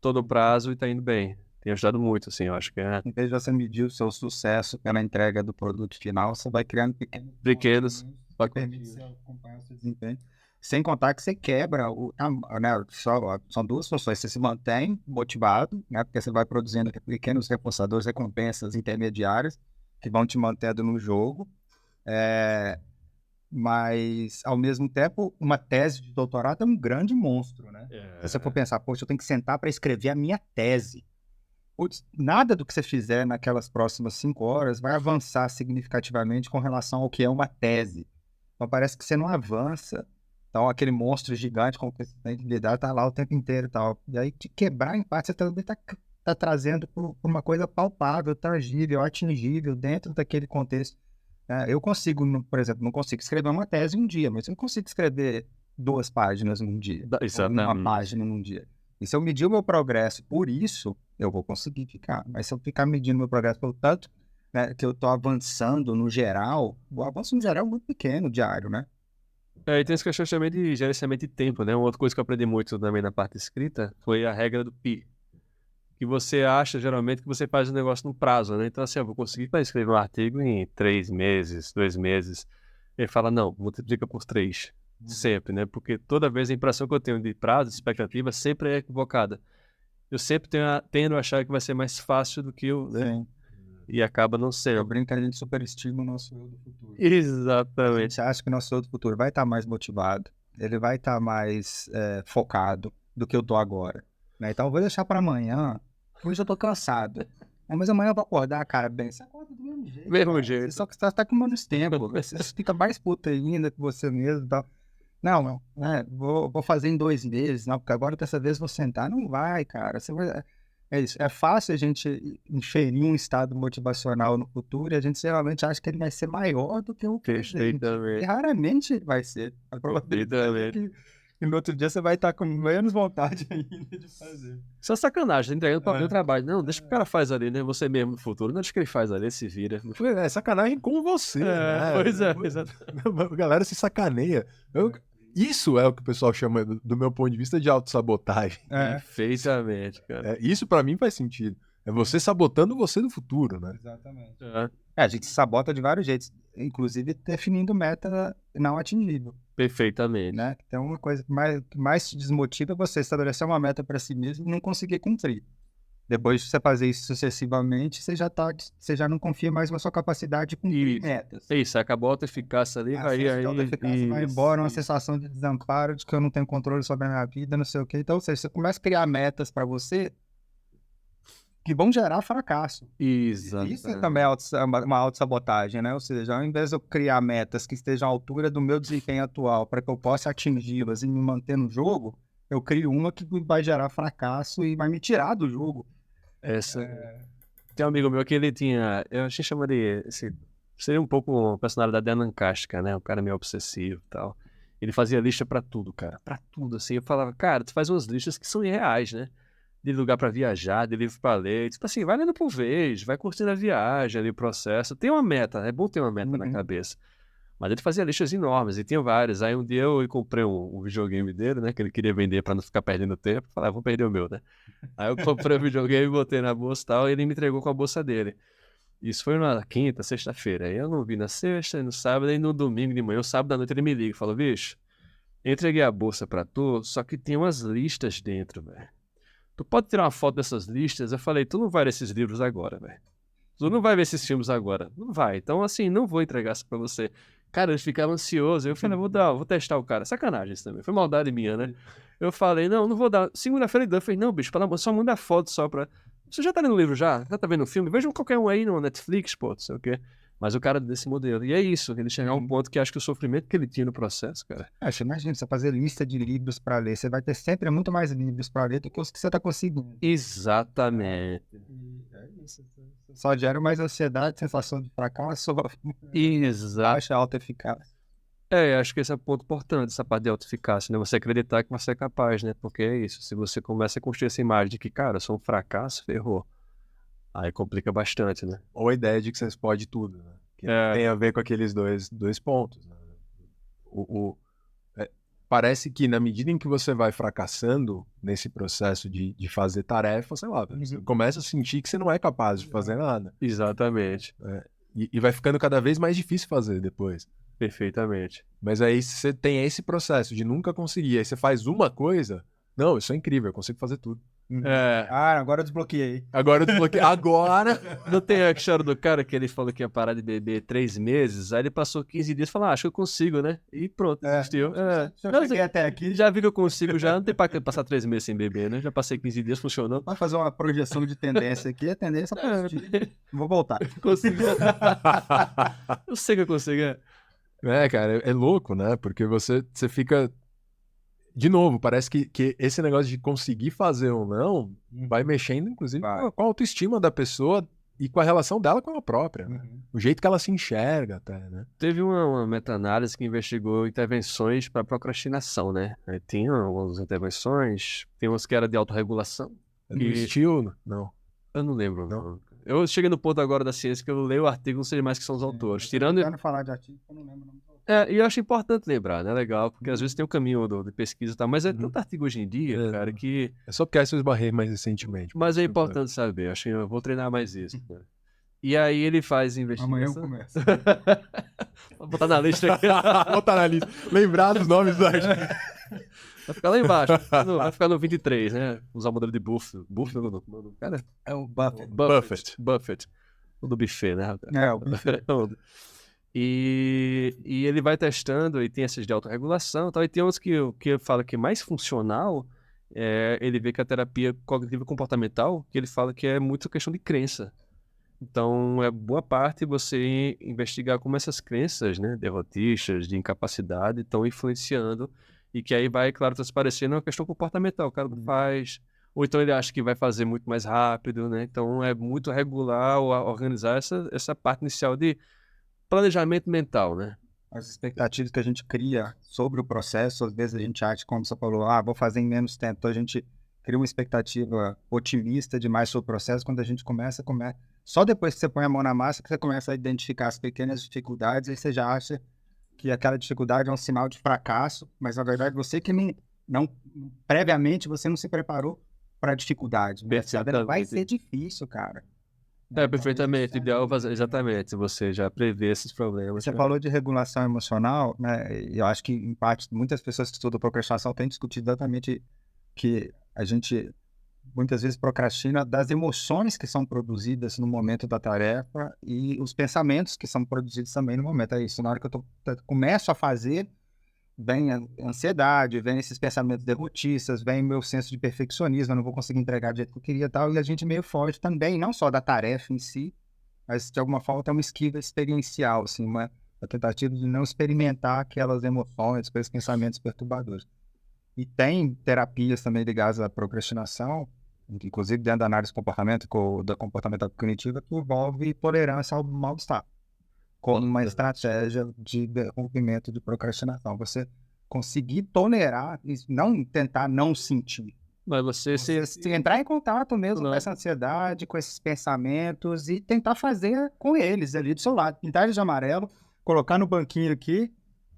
tô no prazo e tá indo bem. Tem ajudado muito, assim, eu acho que é. Em vez de você medir o seu sucesso pela entrega do produto final, você vai criando Pequenos que permite você acompanhar o seu desempenho. Sem contar que você quebra né, são duas funções. Você se mantém motivado, né, porque você vai produzindo pequenos reforçadores, recompensas intermediárias que vão te mantendo no jogo. Mas, ao mesmo tempo, uma tese de doutorado é um grande monstro, né? Se você for pensar, poxa, eu tenho que sentar para escrever a minha tese. Putz, nada do que você fizer naquelas próximas 5 horas vai avançar significativamente com relação ao que é uma tese. Então parece que você não avança. Então aquele monstro gigante com que você tem que lidar está lá o tempo inteiro e tal. E aí te quebrar em parte, você também está trazendo para uma coisa palpável, tangível, atingível dentro daquele contexto. Eu consigo, por exemplo, não consigo escrever uma tese em um dia, mas eu não consigo escrever 2 páginas num dia. Uma página num dia. E se eu medir o meu progresso por isso, eu vou conseguir ficar. Mas se eu ficar medindo meu progresso pelo tanto, né, que eu estou avançando no geral, o avanço no geral é muito pequeno, diário, né? E tem essa questão também de gerenciamento de tempo, né? Uma outra coisa que eu aprendi muito também na parte escrita foi a regra do pi. Que você acha, geralmente, que você faz o negócio no prazo, né? Então, assim, eu vou conseguir escrever um artigo em 3 meses, 2 meses. Ele fala, não, multiplica por 3. Sempre, né? Porque toda vez a impressão que eu tenho de prazo, de expectativa, sempre é equivocada. Eu sempre tendo a achar que vai ser mais fácil do que eu, né? Sim. E acaba não sendo. Eu brinco que a gente superestima o nosso eu do futuro. A Exatamente. gente acha que o nosso eu do futuro vai estar mais motivado, ele vai estar mais focado do que eu tô agora. Né? Então eu vou deixar para amanhã, hoje eu tô cansado. Mas amanhã eu vou acordar, cara, bem. Você acorda do mesmo jeito. Mesmo jeito. Só que você tá com menos tempo. Você fica mais puta ainda que você mesmo e tal. Não, vou fazer em 2 meses, não, porque agora dessa vez vou sentar. Não vai, cara. Você vai... É isso. É fácil a gente inferir um estado motivacional no futuro e a gente geralmente acha que ele vai ser maior do que o presente. E raramente ele vai ser. A probabilidade é que no outro dia você vai estar com menos vontade ainda de fazer. Isso é sacanagem, tá entregando para o trabalho. Não, deixa que o cara faz ali, né? Você mesmo no futuro. Não deixa que ele faz ali, se vira. É sacanagem com você, né? Pois é, exato. A galera se sacaneia. Isso é o que o pessoal chama, do meu ponto de vista, de autossabotagem. Perfeitamente, cara. Isso pra mim faz sentido. É você sabotando você no futuro, né? Exatamente. A gente se sabota de vários jeitos, inclusive definindo meta não atingível. Perfeitamente. Né? Então, uma coisa que mais te desmotiva é você estabelecer uma meta para si mesmo e não conseguir cumprir. Depois de você fazer isso sucessivamente, você já não confia mais na sua capacidade de cumprir metas. Isso, acabou a autoeficácia ali, vai embora, uma sensação de desamparo, de que eu não tenho controle sobre a minha vida, não sei o quê. Então, ou seja, você começa a criar metas para você que vão gerar fracasso. Exato. Isso é também uma autossabotagem, né? Ou seja, ao invés de eu criar metas que estejam à altura do meu desempenho atual para que eu possa atingi-las e me manter no jogo, eu crio uma que vai gerar fracasso e vai me tirar do jogo. Tem um amigo meu que ele tinha, a gente chama de, seria um pouco a personalidade anancástica, né? Um cara meio obsessivo e tal. Ele fazia lista pra tudo, cara, pra tudo, assim. Eu falava, cara, tu faz umas listas que são irreais, né? De lugar pra viajar, de livro pra ler, tipo assim, vai lendo por vez, vai curtindo a viagem ali, o processo. Tem uma meta, é bom ter uma meta na cabeça. Mas ele fazia listas enormes, e tinha várias. Aí um dia eu comprei um videogame dele, né? Que ele queria vender pra não ficar perdendo tempo. Falei, vou perder o meu, né? Aí eu comprei o videogame, botei na bolsa e tal, e ele me entregou com a bolsa dele. Isso foi na quinta, sexta-feira. Aí eu não vi na sexta, no sábado, e no domingo de manhã, o sábado à noite ele me liga e falou, bicho, eu entreguei a bolsa pra tu, só que tem umas listas dentro, velho. Tu pode tirar uma foto dessas listas? Eu falei, tu não vai ler esses livros agora, velho. Tu não vai ver esses filmes agora. Não vai. Então, assim, não vou entregar isso pra você. Cara, eles ficaram ansiosos. Eu falei, vou testar o cara. Sacanagem isso também. Foi maldade minha, né? Eu falei, não vou dar. Segunda-feira ele deu. Eu falei, não, bicho, pelo amor, só manda foto só pra... Você já tá lendo o livro já? Já tá vendo o filme? Veja qualquer um aí no Netflix, pô, não sei o quê. Mas o cara desse modelo. E é isso, ele chegar a um ponto que acho que o sofrimento que ele tinha no processo, cara. Você imagina, você fazer lista de livros para ler, você vai ter sempre muito mais livros para ler do que os que você está conseguindo. Exatamente. É isso. Só gera mais ansiedade, sensação de fracasso, Exato. baixa autoeficácia. Acho que esse é um ponto importante, essa parte de autoeficácia, né? Você acreditar que você é capaz, né? Porque é isso, se você começa a construir essa imagem de que, cara, eu sou um fracasso, ferrou. Aí complica bastante, né? Ou a ideia de que você pode tudo, né? Que tem a ver com aqueles dois pontos, né? Parece que na medida em que você vai fracassando nesse processo de fazer tarefa, sei lá, você começa a sentir que você não é capaz de fazer nada. Exatamente. E vai ficando cada vez mais difícil fazer depois. Perfeitamente. Mas aí você tem esse processo de nunca conseguir. Aí você faz uma coisa, não, isso é incrível, eu consigo fazer tudo. Agora eu desbloqueei. Agora eu desbloqueei. Agora! Não tem a história do cara que ele falou que ia parar de beber 3 meses, aí ele passou 15 dias e falou, acho que eu consigo, né? E pronto, desistiu. Se eu cheguei até aqui, já vi que eu consigo, já não tem pra passar 3 meses sem beber, né? Já passei 15 dias, funcionou. vai fazer uma projeção de tendência aqui, a tendência é positiva. Vou voltar. Consigo. Eu sei que eu consigo, cara, é louco, né? Porque você fica... De novo, parece que esse negócio de conseguir fazer ou não vai mexendo, inclusive, com a autoestima da pessoa e com a relação dela com ela própria. Né? O jeito que ela se enxerga até, né? Teve uma meta-análise que investigou intervenções para procrastinação, né? Aí tinha algumas intervenções, tem umas que era de autorregulação. Do estilo? Não. Eu não lembro. Não. Eu cheguei no ponto agora da ciência que eu leio o artigo, não sei mais que são os autores. Tirando... Eu não falar de artigo, eu não lembro o nome do autor. E eu acho importante lembrar, né? Legal, porque às vezes tem um caminho de pesquisa e tal, mas é tanto artigo hoje em dia, cara, que... É só porque essa eu esbarrei mais recentemente. Mas é importante saber, acho que eu vou treinar mais isso. Né? E aí ele faz investigação... Amanhã eu começo. Vou botar na lista aqui. Botar na lista. Lembrar dos nomes do artigo. Vai ficar lá embaixo, vai ficar no 23, né? Usar o modelo de Buffett. Cara, é o Buffett. Buffett. O do buffet, né? O buffet. E ele vai testando, e tem essas de autorregulação e tal, e tem outros que fala que é mais funcional, ele vê que a terapia cognitiva comportamental, que ele fala que é muito questão de crença. Então, é boa parte você investigar como essas crenças, né, derrotistas, de incapacidade, estão influenciando, e que aí vai, claro, transparecendo uma questão comportamental, o cara não faz, ou então ele acha que vai fazer muito mais rápido, né, então é muito regular ou organizar essa parte inicial de planejamento mental, né? As expectativas que a gente cria sobre o processo, às vezes a gente acha, como você falou, vou fazer em menos tempo. Então a gente cria uma expectativa otimista demais sobre o processo. Quando a gente começa. Só depois que você põe a mão na massa que você começa a identificar as pequenas dificuldades, aí você já acha que aquela dificuldade é um sinal de fracasso, mas na verdade você que não previamente você não se preparou para a dificuldade. Vai ser difícil, cara. Perfeitamente. Ideal fazer, exatamente, você já prevê esses problemas. Você falou de regulação emocional, né? E eu acho que, em parte, muitas pessoas que estudam procrastinação têm discutido exatamente que a gente, muitas vezes, procrastina das emoções que são produzidas no momento da tarefa e os pensamentos que são produzidos também no momento. É isso, na hora que eu começo a fazer, vem a ansiedade, vem esses pensamentos derrotistas, vem meu senso de perfeccionismo, eu não vou conseguir entregar do jeito que eu queria e tal, e a gente meio foge também, não só da tarefa em si, mas de alguma forma tem uma esquiva experiencial, assim, uma tentativa de não experimentar aquelas emoções, aqueles pensamentos perturbadores. E tem terapias também ligadas à procrastinação, inclusive dentro da análise de comportamento, da comportamento cognitivo, que envolve tolerância ao mal-estar, como uma estratégia de rompimento de procrastinação. Você conseguir tolerar, não tentar não sentir. Mas você Você entrar em contato mesmo com essa ansiedade, com esses pensamentos e tentar fazer com eles ali do seu lado. Pintar eles de amarelo, colocar no banquinho aqui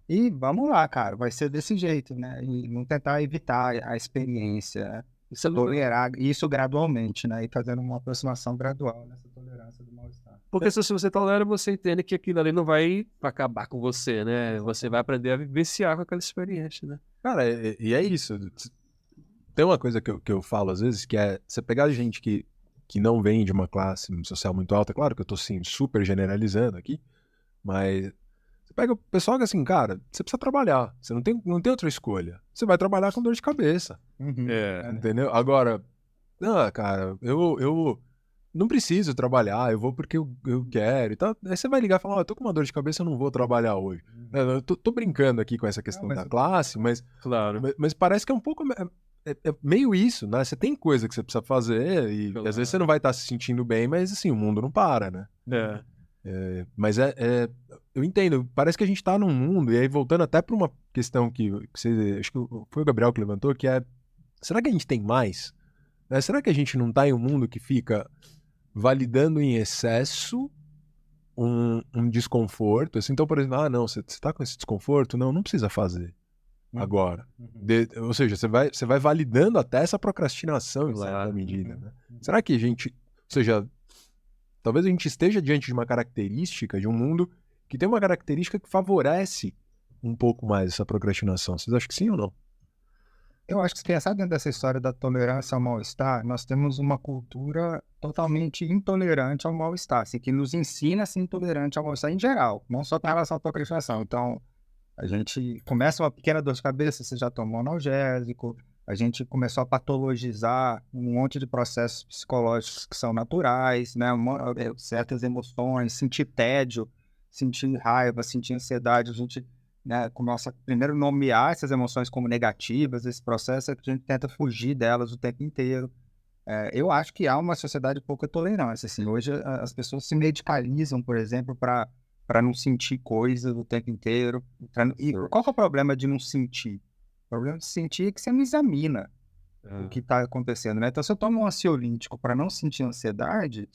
e vamos lá, cara. Vai ser desse jeito, né? E não tentar evitar a experiência, né? Tolerar isso gradualmente, né? E fazendo uma aproximação gradual nessa tolerância do mal-estar. Porque se você tolera, você entende que aquilo ali não vai acabar com você, né? Você vai aprender a vivenciar com aquela experiência, né? Cara, e é isso. Tem uma coisa que eu falo às vezes, que é você pegar gente que não vem de uma classe social muito alta, claro que eu tô assim, super generalizando aqui, mas você pega o pessoal que assim, cara, você precisa trabalhar, você não tem outra escolha. Você vai trabalhar com dor de cabeça, entendeu? Agora, cara, eu não preciso trabalhar, eu vou porque eu quero e tal. Aí você vai ligar e falar, eu tô com uma dor de cabeça, eu não vou trabalhar hoje. Eu tô brincando aqui com essa questão da classe, mas, Claro. mas parece que é um pouco... É meio isso, né? Você tem coisa que você precisa fazer e às vezes você não vai estar se sentindo bem, mas assim, o mundo não para, né? Mas eu entendo, parece que a gente tá num mundo, e aí voltando até para uma questão que você, acho que foi o Gabriel que levantou, que é, será que a gente tem mais? Né? Será que a gente não tá em um mundo que fica validando em excesso um desconforto? Assim, então, por exemplo, não, você tá com esse desconforto? Não precisa fazer agora. Ou seja, você vai validando até essa procrastinação em certa medida, né? Será que a gente... Ou seja, talvez a gente esteja diante de uma característica, de um mundo que tem uma característica que favorece um pouco mais essa procrastinação. Vocês acham que sim ou não? Eu acho que se pensar dentro dessa história da tolerância ao mal-estar, nós temos uma cultura totalmente intolerante ao mal-estar, assim, que nos ensina a ser intolerante ao mal-estar em geral, não só com relação à procrastinação. Então, a gente começa uma pequena dor de cabeça, você já tomou analgésico, a gente começou a patologizar um monte de processos psicológicos que são naturais, né? Certas emoções, sentir tédio, sentir raiva, sentir ansiedade, a gente, né, começa a primeiro nomear essas emoções como negativas, esse processo é que a gente tenta fugir delas o tempo inteiro. Eu acho que há uma sociedade pouca tolerância, assim, hoje as pessoas se medicalizam, por exemplo, para não sentir coisas o tempo inteiro. E qual que é o problema de não sentir? O problema de sentir é que você não examina o que está acontecendo, né? Então, se eu tomo um ansiolítico para não sentir ansiedade,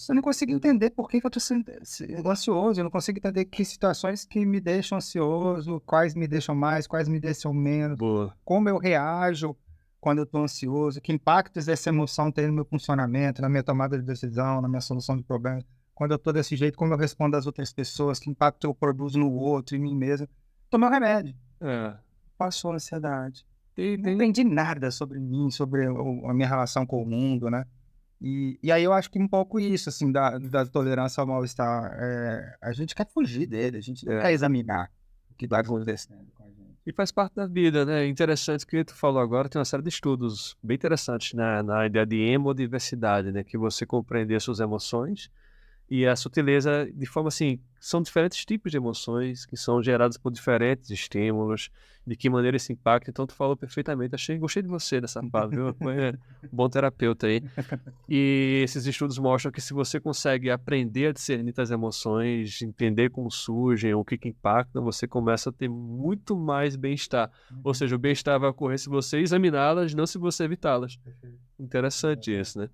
eu não consigo entender por que eu estou ansioso, eu não consigo entender que situações que me deixam ansioso, quais me deixam mais, quais me deixam menos, como eu reajo quando eu estou ansioso, que impactos essa emoção tem no meu funcionamento, na minha tomada de decisão, na minha solução de problemas. Quando eu tô desse jeito, como eu respondo às outras pessoas, que impacto eu produzo no outro, em mim mesmo. Tomei um remédio. Passou a ansiedade. Não entendi nada sobre mim, sobre a minha relação com o mundo, né? E aí eu acho que um pouco isso, assim, da tolerância ao mal-estar. A gente quer fugir dele, a gente não quer examinar o que vai acontecendo com a gente. E faz parte da vida, né? Interessante que tu falou agora, tem uma série de estudos bem interessantes na ideia de hemodiversidade, né? Que você compreender suas emoções e a sutileza de forma assim, são diferentes tipos de emoções que são geradas por diferentes estímulos, de que maneira esse impacta. Então tu falou perfeitamente, gostei de você nessa parte, viu? Foi um bom terapeuta aí. E esses estudos mostram que se você consegue aprender a discernir as emoções, entender como surgem, o que impacta, você começa a ter muito mais bem-estar. Ou seja, o bem-estar vai ocorrer se você examiná-las, não se você evitá-las. Interessante isso, né?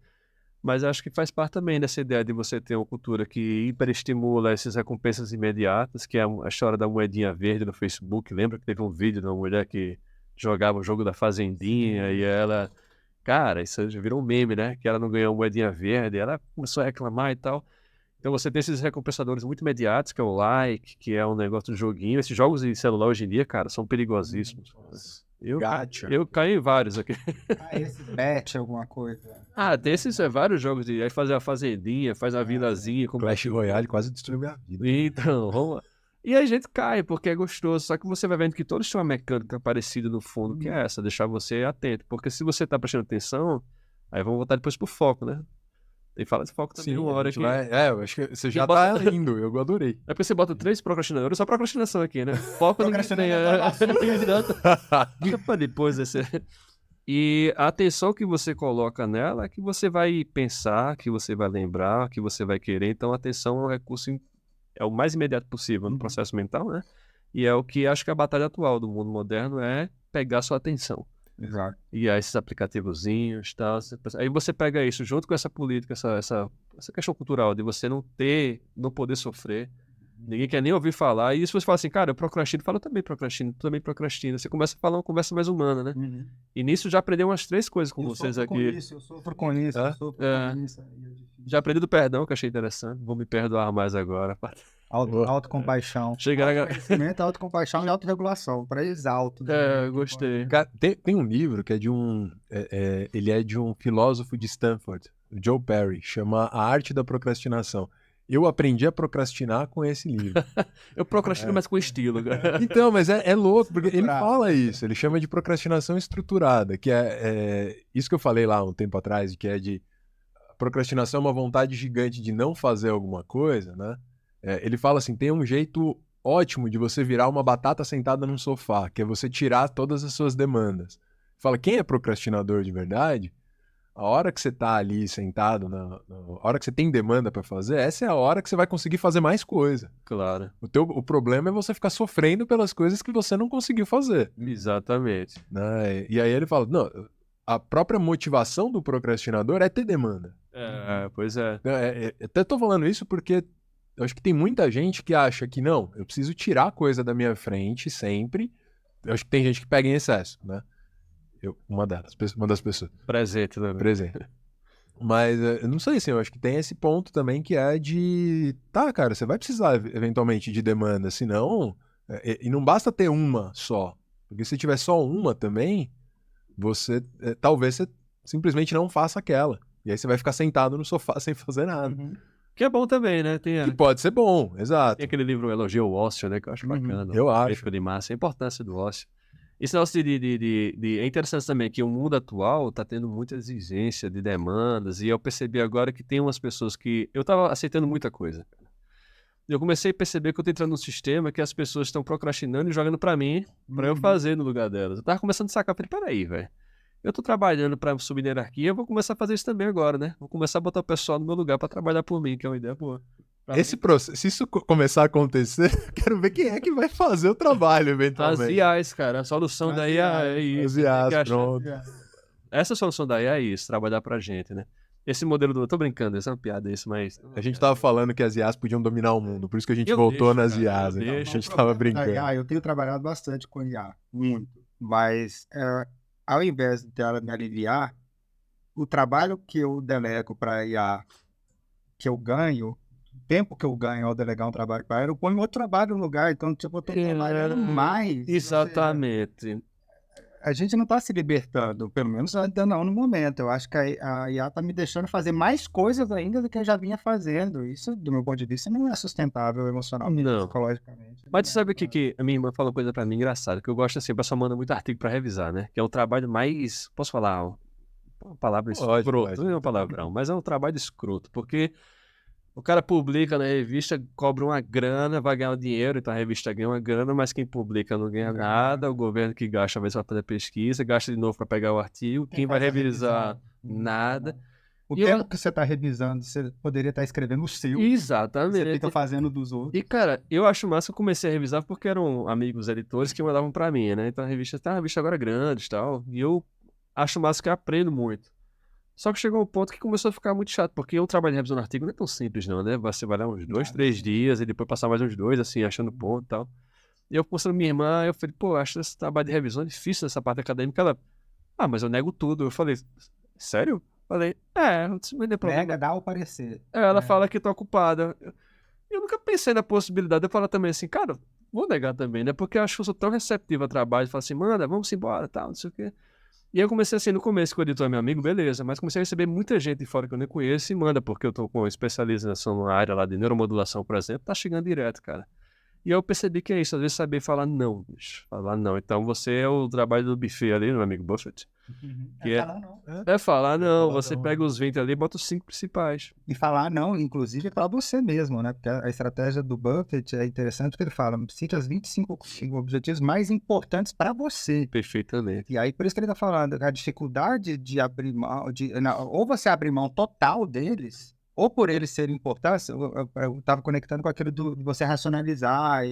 Mas acho que faz parte também dessa ideia de você ter uma cultura que hiperestimula essas recompensas imediatas, que é a história da moedinha verde no Facebook. Lembra que teve um vídeo de uma mulher que jogava o jogo da Fazendinha e ela... Cara, isso já virou um meme, né? Que ela não ganhou moedinha verde, ela começou a reclamar e tal. Então você tem esses recompensadores muito imediatos, que é o like, que é um negócio de joguinho. Esses jogos de celular hoje em dia, cara, são perigosíssimos. Eu caí em vários aqui. Esse bet alguma coisa. Tem esses vários jogos de aí fazer a fazendinha, faz a vilazinha. Clash Royale quase destruiu minha vida. Então, vamos lá. E a gente cai, porque é gostoso. Só que você vai vendo que todos têm uma mecânica parecida no fundo, que é essa, deixar você atento. Porque se você tá prestando atenção, aí vamos voltar depois pro foco, né? E fala esse foco também uma hora aqui. Eu acho que você já tá indo, eu adorei. É porque você bota 3 procrastinadores, só procrastinação aqui, né? Foco ninguém tem. Deixa pra depois esse... E a atenção que você coloca nela é que você vai pensar, que você vai lembrar, que você vai querer. Então, a atenção é um recurso, é o mais imediato possível no processo mental, né? E é o que acho que a batalha atual do mundo moderno é pegar sua atenção. Exato. E aí esses aplicativozinhos e tal. Aí você pega isso junto com essa política, essa questão cultural de você não poder sofrer. Ninguém quer nem ouvir falar. E se você fala assim, cara, eu procrastino, fala, eu também procrastino, tu também procrastina. Você começa a falar uma conversa mais humana, né? Uhum. E nisso já aprendeu umas 3 coisas com vocês aqui. Eu sofro com isso, eu sofro com isso. Já aprendi do perdão, que eu achei interessante. Vou me perdoar mais agora. Autocompaixão. Autoconhecimento, autocompaixão e autorregulação. Para eles alto. Gostei. Cara, tem um livro que é de ele é de um filósofo de Stanford, Joe Perry, chama A Arte da Procrastinação. Eu aprendi a procrastinar com esse livro. Eu procrastino, mas com estilo. Então, mas é louco, porque ele fala isso, ele chama de procrastinação estruturada, que é isso que eu falei lá um tempo atrás, que é de procrastinação é uma vontade gigante de não fazer alguma coisa, né? Ele fala assim, tem um jeito ótimo de você virar uma batata sentada num sofá, que é você tirar todas as suas demandas. Fala, quem é procrastinador de verdade, a hora que você tá ali sentado, a hora que você tem demanda para fazer, essa é a hora que você vai conseguir fazer mais coisa. Claro. O problema é você ficar sofrendo pelas coisas que você não conseguiu fazer. Exatamente. Né? E aí ele fala, não, a própria motivação do procrastinador é ter demanda. Pois é. Até tô falando isso porque eu acho que tem muita gente que acha que não, eu preciso tirar a coisa da minha frente sempre. Eu acho que tem gente que pega em excesso, né? Uma das pessoas. Presente, né? Presente. Mas eu não sei, assim, eu acho que tem esse ponto também que é de... Tá, cara, você vai precisar eventualmente de demanda, senão... E não basta ter uma só. Porque se tiver só uma também, talvez você simplesmente não faça aquela. E aí você vai ficar sentado no sofá sem fazer nada. Uhum. Que é bom também, né? Que pode ser bom, exato. Tem aquele livro Elogio ao Ócio, né? Que eu acho bacana. Eu acho. De massa, a importância do ócio. Esse negócio é interessante também que o mundo atual está tendo muita exigência de demandas e eu percebi agora que tem umas pessoas que... Eu estava aceitando muita coisa. Eu comecei a perceber que eu estou entrando num sistema que as pessoas estão procrastinando e jogando para mim, para eu fazer no lugar delas. Eu tava começando a sacar, falei, peraí, velho. Eu tô trabalhando para subir na hierarquia, eu vou começar a fazer isso também agora, né? Vou começar a botar o pessoal no meu lugar para trabalhar por mim, que é uma ideia boa. Esse processo, se isso começar a acontecer, eu quero ver quem é que vai fazer o trabalho, eventualmente. As IAs, cara. A solução da IA é isso. As IAs, pronto. Essa solução da IA é isso, trabalhar pra gente, né? Esse modelo do... Tô brincando, essa é uma piada isso, mas... A gente tava falando que as IAs podiam dominar o mundo, por isso que a gente voltou nas IAs. Então, a gente tava brincando. Eu tenho trabalhado bastante com IA, muito. Mas, ao invés dela me aliviar, o trabalho que eu delego para IA, que eu ganho, o tempo que eu ganho ao delegar um trabalho para ela, eu ponho outro trabalho no lugar. Então, tipo, eu tô trabalhando mais. Exatamente. A gente não está se libertando, pelo menos ainda não no momento. Eu acho que a IA está me deixando fazer mais coisas ainda do que eu já vinha fazendo. Isso, do meu ponto de vista, não é sustentável emocionalmente, psicologicamente. Mas sabe o que a minha irmã falou uma coisa pra mim engraçada, que eu gosto assim, a pessoa manda muito artigo pra revisar, né? Que é um trabalho mais... Posso falar uma palavra escroto? Não é um palavrão, mas é um trabalho escroto, porque... O cara publica na revista, cobra uma grana, vai ganhar dinheiro, então a revista ganha uma grana, mas quem publica não ganha nada, o governo que gasta, às vezes, vai fazer pesquisa, gasta de novo para pegar o artigo, quem vai revisar, nada. O tempo que você está revisando, você poderia estar escrevendo o seu. Exatamente. Você fica fazendo dos outros. E, cara, eu acho massa que eu comecei a revisar porque eram amigos editores que mandavam para mim, né? Então a revista agora grande e tal, e eu acho massa que eu aprendo muito. Só que chegou um ponto que começou a ficar muito chato, porque o trabalho de revisão no artigo não é tão simples não, né? Você vai lá uns 2, 3 dias e depois passar mais uns 2, assim, achando ponto e tal. E eu conversando com minha irmã, eu falei, pô, acho esse trabalho de revisão difícil nessa parte acadêmica. Ela, mas eu nego tudo. Eu falei, sério? Falei, não tem problema. Nega, dá o parecer. Ela fala que tô ocupada. Eu nunca pensei na possibilidade. Eu falo também assim, cara, vou negar também, né? Porque eu acho que eu sou tão receptivo a trabalho. Eu falo assim, manda, vamos embora, tal, não sei o quê. E eu comecei assim, no começo, que o editor é meu amigo, beleza, mas comecei a receber muita gente de fora que eu nem conheço e manda, porque eu tô com especialização na área lá de neuromodulação, por exemplo, tá chegando direto, cara. E eu percebi que é isso, às vezes saber falar não, bicho. Falar não. Então você é o trabalho do buffet ali, meu amigo Buffett. Que Falar não. é falar, não, falar você não. pega os 20 ali e bota os 5 principais. E falar não, inclusive, para você mesmo, né? Porque a estratégia do Buffett é interessante porque ele fala, cite as 25 objetivos mais importantes para você. Perfeitamente. E aí, por isso que ele está falando, a dificuldade de abrir mão, ou você abrir mão total deles, ou por eles serem importantes, eu estava conectando com aquilo de você racionalizar,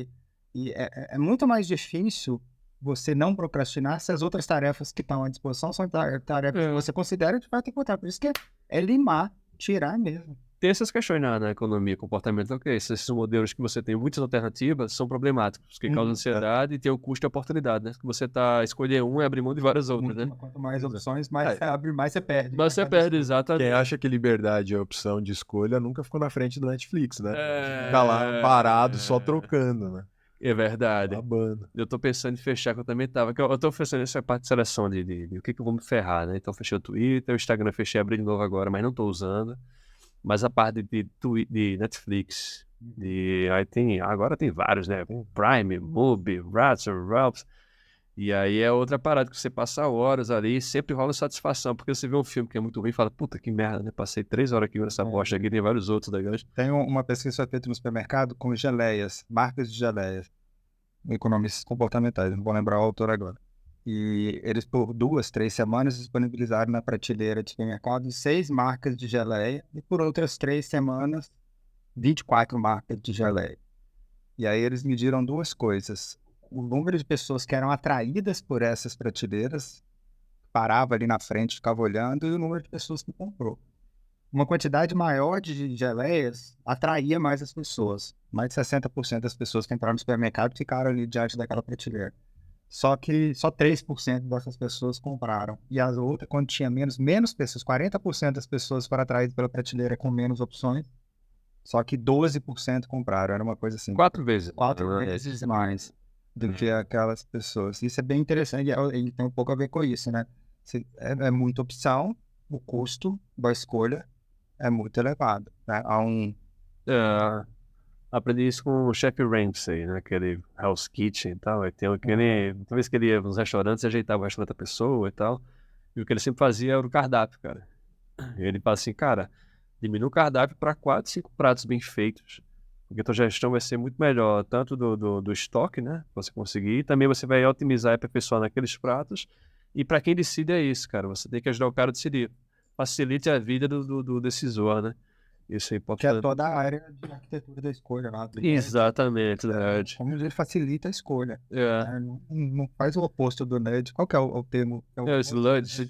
e é muito mais difícil você não procrastinar se as outras tarefas que estão à disposição são tarefas que você considera de fato importantes. Por isso que é limar, tirar mesmo. Tem essas questões na economia comportamental, que esses modelos que você tem muitas alternativas são problemáticos, que causam ansiedade e tem o custo e a oportunidade, né? Que você escolher um e abrir mão de várias outras, né? Quanto mais opções, mais abre, mais você perde. Mas você perde, exatamente. Quem acha que liberdade é opção de escolha nunca ficou na frente do Netflix, né? É... Fica lá parado, só trocando, né? É verdade. Babando. Eu tô pensando em fechar, que eu também tava. Eu tô fechando essa parte de seleção de o que eu vou me ferrar, né? Então fechei o Twitter, o Instagram eu fechei, abri de novo agora, mas não tô usando. Mas a parte de Netflix, agora tem vários, né? Prime, Mubi, Ratzer, Ralphs. E aí é outra parada que você passa horas ali e sempre rola satisfação, porque você vê um filme que é muito ruim e fala, puta que merda, né? Passei 3 horas aqui nessa bosta aqui, tem vários outros legais. Tem uma pesquisa feita no supermercado com geleias, marcas de geleias, economistas comportamentais, não vou lembrar o autor agora. E eles, por 2, 3 semanas, disponibilizaram na prateleira de supermercado 6 marcas de geleia e por outras 3 semanas, 24 marcas de geleia. E aí eles mediram 2 coisas. O número de pessoas que eram atraídas por essas prateleiras, parava ali na frente, ficava olhando, e o número de pessoas que comprou. Uma quantidade maior de geleias atraía mais as pessoas. Mais de 60% das pessoas que entraram no supermercado ficaram ali diante daquela prateleira. Só que só 3% dessas pessoas compraram. E as outras, quando tinha menos pessoas, 40% das pessoas foram atraídas pela prateleira com menos opções, só que 12% compraram. Era uma coisa assim. 4 vezes. 4 vezes mais do que aquelas pessoas. Isso é bem interessante e tem um pouco a ver com isso, né? É muita opção, o custo da escolha é muito elevado, né? Aprendi isso com o chefe Ramsay, né? Aquele Hell's Kitchen e tal. Aí tem aquele... Uma vez que ele ia nos restaurantes, ajeitava o restaurante da pessoa e tal. E o que ele sempre fazia era o cardápio, cara. E ele fala assim, cara, diminui o cardápio para 4, 5 pratos bem feitos. Porque a tua gestão vai ser muito melhor, tanto do estoque, né? Pra você conseguir. E também você vai otimizar e aperfeiçoar naqueles pratos. E para quem decide é isso, cara. Você tem que ajudar o cara a decidir. Facilite a vida do decisor, né? Isso é Que importante. é toda a área de arquitetura da escolha. Lá, Exatamente, Nudge. Como ele facilita a escolha. É. Né? Não faz o oposto do nudge. Qual que é o termo? É o sludge.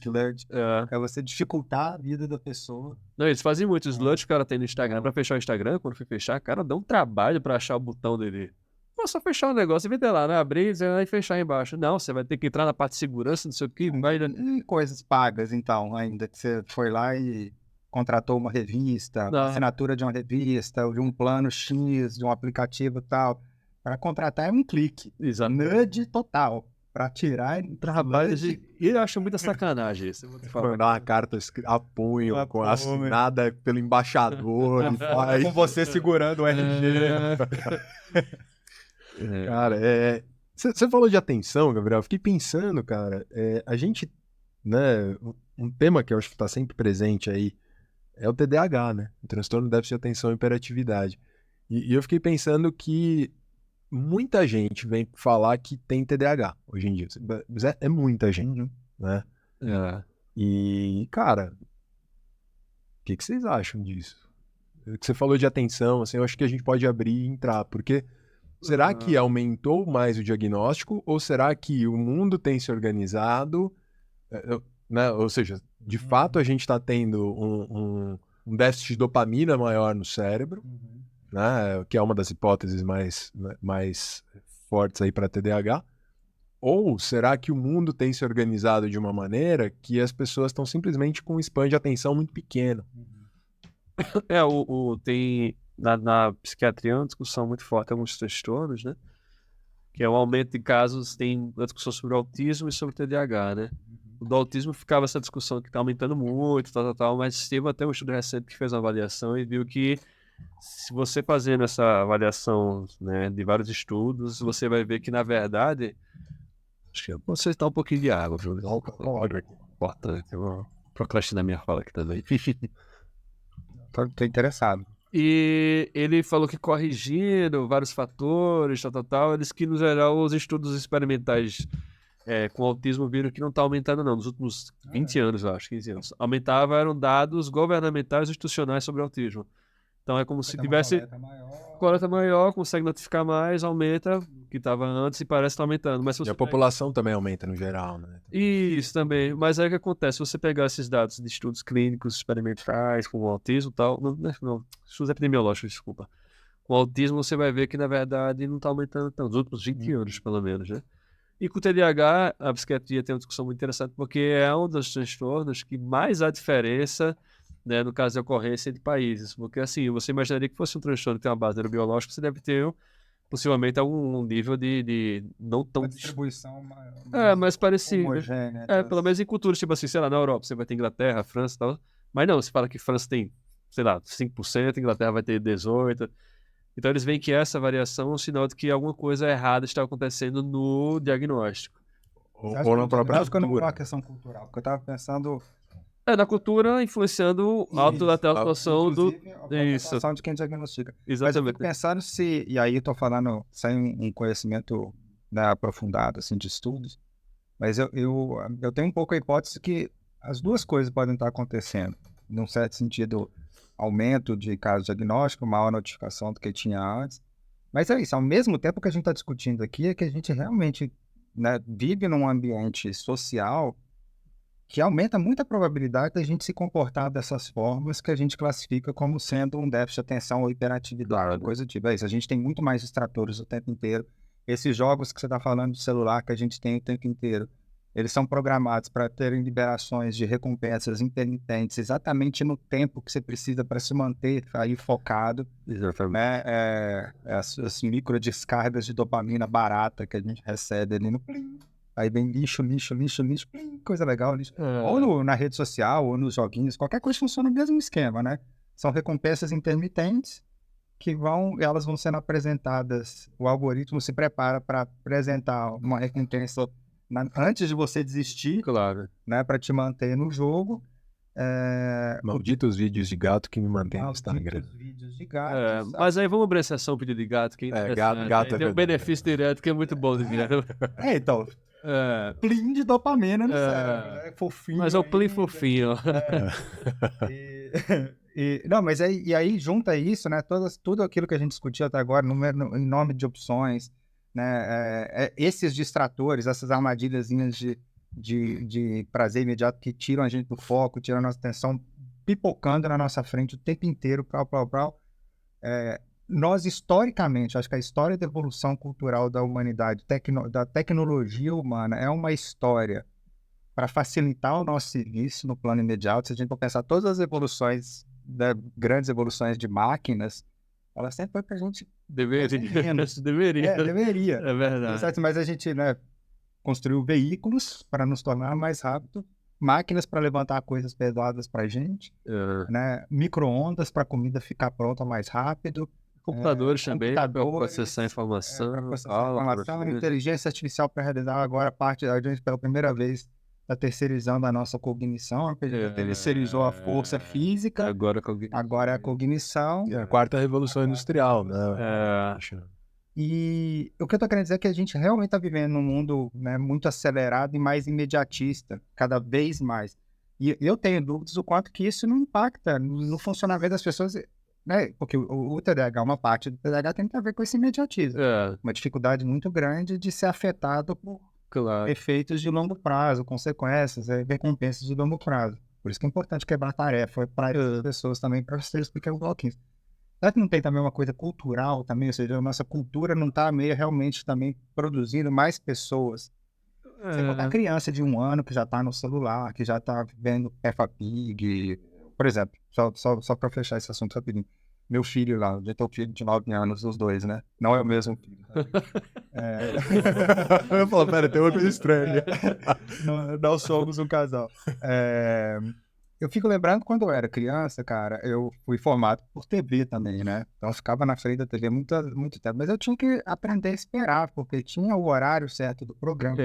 É você dificultar a vida da pessoa. Não, eles fazem muito. O sludge que o cara tem no Instagram. Pra fechar o Instagram, quando for fechar, cara, dá um trabalho pra achar o botão dele. Não é só fechar o negócio e vender lá, né? Abrir e fechar embaixo. Não, você vai ter que entrar na parte de segurança, não sei o que. E coisas pagas, então, ainda. Que você foi lá e contratou uma revista, uma assinatura de uma revista, ou de um plano X, de um aplicativo e tal. Para contratar é um clique. Exato. Nudge total. Para tirar trabalho de... E eu acho muita sacanagem isso. Mandar uma carta a punho, assinada pelo embaixador. Com você segurando o RG. Cara, você falou de atenção, Gabriel. Eu fiquei pensando, cara. A gente, né? Um tema que eu acho que está sempre presente aí é o TDAH, né? O transtorno de déficit de atenção e hiperatividade. E eu fiquei pensando que muita gente vem falar que tem TDAH hoje em dia. É muita gente, né? E, cara, o que vocês acham disso? O que você falou de atenção, assim, eu acho que a gente pode abrir e entrar, porque será que aumentou mais o diagnóstico ou será que o mundo tem se organizado, né? Ou seja, de fato a gente está tendo um déficit de dopamina maior no cérebro, né? Que é uma das hipóteses mais fortes aí para TDAH, ou será que o mundo tem se organizado de uma maneira que as pessoas estão simplesmente com um span de atenção muito pequeno? Tem na psiquiatria uma discussão muito forte, alguns transtornos, né? Que é o aumento de casos, tem uma discussão sobre o autismo e sobre o TDAH, né? O do autismo ficava essa discussão que está aumentando muito, tal, mas teve até um estudo recente que fez uma avaliação e viu que se você fazendo essa avaliação, né, de vários estudos, você vai ver que, na verdade, acho que eu vou aceitar um pouquinho de água, viu? importante. Eu vou procrastinar minha fala aqui também. Tô interessado. E ele falou que corrigindo vários fatores, tal, eles que, no geral, os estudos experimentais com autismo viram que não está aumentando, não. Nos últimos 20 anos, eu acho, 15 anos. Aumentava, eram dados governamentais e institucionais sobre autismo. Então é como se tivesse coleta maior, consegue notificar mais, aumenta, o que estava antes e parece estar aumentando. Mas se E você a população também aumenta no geral, né? Isso também. Mas aí o que acontece? Se você pegar esses dados de estudos clínicos, experimentais, com autismo e tal, não, estudos epidemiológicos, desculpa. Com autismo você vai ver que, na verdade, não está aumentando tanto, nos últimos 20 anos, pelo menos, né? E com o TDAH, a psiquiatria tem uma discussão muito interessante, porque é um dos transtornos que mais há diferença, né, no caso de ocorrência entre países. Porque, assim, você imaginaria que fosse um transtorno que tem uma base neurobiológica, você deve ter, possivelmente, algum nível de não tão... Uma distribuição mais parecido. homogênea. Pelo menos em culturas, tipo assim, sei lá, na Europa, você vai ter Inglaterra, França e tal. Mas não, você fala que França tem, sei lá, 5%, Inglaterra vai ter 18%. Então eles veem que essa variação é um sinal de que alguma coisa errada está acontecendo no diagnóstico. Ou na própria Acho que não é cultura. uma questão cultural, porque eu tava pensando... Na cultura, influenciando até a atuação do... Inclusive, a própria Isso, atuação de quem diagnostica. Mas eu exatamente. fico pensando se... E aí eu tô falando sem um conhecimento, né, aprofundado, assim, de estudos, mas eu tenho um pouco a hipótese que as duas coisas podem estar acontecendo. Num certo sentido, aumento de casos diagnósticos, maior notificação do que tinha antes. Mas é isso, ao mesmo tempo que a gente está discutindo aqui, é que a gente realmente, né, vive num ambiente social que aumenta muito a probabilidade da gente se comportar dessas formas que a gente classifica como sendo um déficit de atenção ou hiperatividade, coisa do tipo. É isso, a gente tem muito mais distratores o tempo inteiro. Esses jogos que você está falando de celular que a gente tem o tempo inteiro, eles são programados para terem liberações de recompensas intermitentes exatamente no tempo que você precisa para se manter aí focado. Exatamente. Né? As micro descargas de dopamina barata que a gente recebe ali no plim. Aí vem lixo, plim, coisa legal, lixo. Ou na rede social, ou nos joguinhos, qualquer coisa funciona no mesmo esquema, né? São recompensas intermitentes que elas vão sendo apresentadas, o algoritmo se prepara para apresentar uma recompensa antes de você desistir, Claro. né, para te manter no jogo. Malditos vídeos de gato que me mantém no Instagram. Vídeos de gato. Mas aí vamos abrir a sessão pedido de gato. Que gato tem um benefício direto que é muito bom de ver. Então, plim de dopamina no cérebro, né? Fofinho. Mas é o plim fofinho. Não, mas aí junta isso, né? Tudo aquilo que a gente discutiu até agora, em nome de opções, né? Esses distratores, essas armadilhazinhas de prazer imediato que tiram a gente do foco, tiram a nossa atenção, pipocando na nossa frente o tempo inteiro, nós historicamente, acho que a história da evolução cultural da humanidade, da tecnologia humana, é uma história para facilitar o nosso serviço no plano imediato. Se a gente for pensar todas as evoluções, grandes evoluções de máquinas, elas sempre foi para a gente... Deveria. Deveria. É verdade. Mas a gente, né, construiu veículos para nos tornar mais rápido, máquinas para levantar coisas pesadas para a gente, né, micro-ondas para a comida ficar pronta mais rápido, computadores também para processar informação, inteligência artificial para realizar agora a gente pela primeira vez está terceirizando a nossa cognição, terceirizou a força física, agora é a cognição. É a quarta revolução industrial, né? E o que eu estou querendo dizer é que a gente realmente está vivendo num mundo, né, muito acelerado e mais imediatista, cada vez mais. E eu tenho dúvidas do quanto que isso não impacta no funcionamento das pessoas, né? Porque o TDAH, uma parte do TDAH tem a ver com esse imediatismo. Uma dificuldade muito grande de ser afetado por efeitos de longo prazo, consequências, recompensas de longo prazo. Por isso que é importante quebrar tarefa para as pessoas também, para você explicar um pouquinho. Será que não tem também uma coisa cultural também? Ou seja, a nossa cultura não está meio realmente também produzindo mais pessoas? Você botar criança de 1 ano que já está no celular, que já está vendo Peppa Pig, por exemplo, só para fechar esse assunto rapidinho. Meu filho lá, eu tenho um filho de 9 anos, os dois, né? Não é o mesmo filho. Eu falo, pera, tem uma coisa estranha. Não somos um casal. Eu fico lembrando quando eu era criança, cara, eu fui formado por TV também, né? Então eu ficava na frente da TV muito tempo. Mas eu tinha que aprender a esperar, porque tinha o horário certo do programa,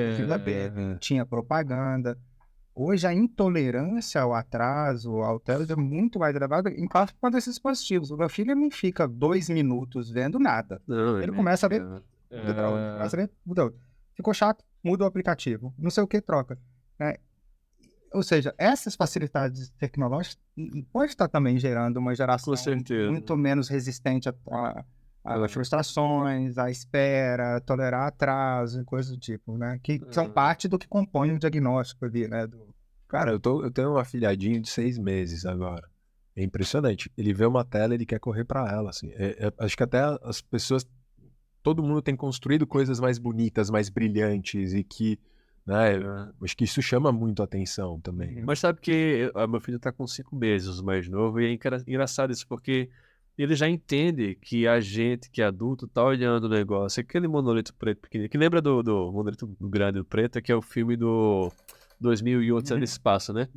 tinha propaganda. Hoje a intolerância ao atraso, ao tédio é muito mais elevada, em parte por causa desses dispositivos. O meu filho não fica 2 minutos vendo nada. Não, Ele começa a ver, ficou chato, muda o aplicativo, não sei o que, troca. Né? Ou seja, essas facilidades tecnológicas pode estar também gerando uma geração Com certeza. muito menos resistente a frustrações, à espera, tolerar atraso e coisas do tipo, né? Que são parte do que compõe o diagnóstico ali, né? Cara, eu tenho um afilhadinho de 6 meses agora. É impressionante. Ele vê uma tela e ele quer correr pra ela, assim. Acho que até as pessoas... Todo mundo tem construído coisas mais bonitas, mais brilhantes e que... Né, acho que isso chama muito a atenção também. Mas sabe que meu filho tá com 5 meses, o mais novo, e é engraçado isso, porque ele já entende que a gente, que é adulto, tá olhando o negócio. Aquele monolito preto pequenininho, que lembra do monolito grande do preto, que é o filme do 2001, Odisseia no Espaço, né?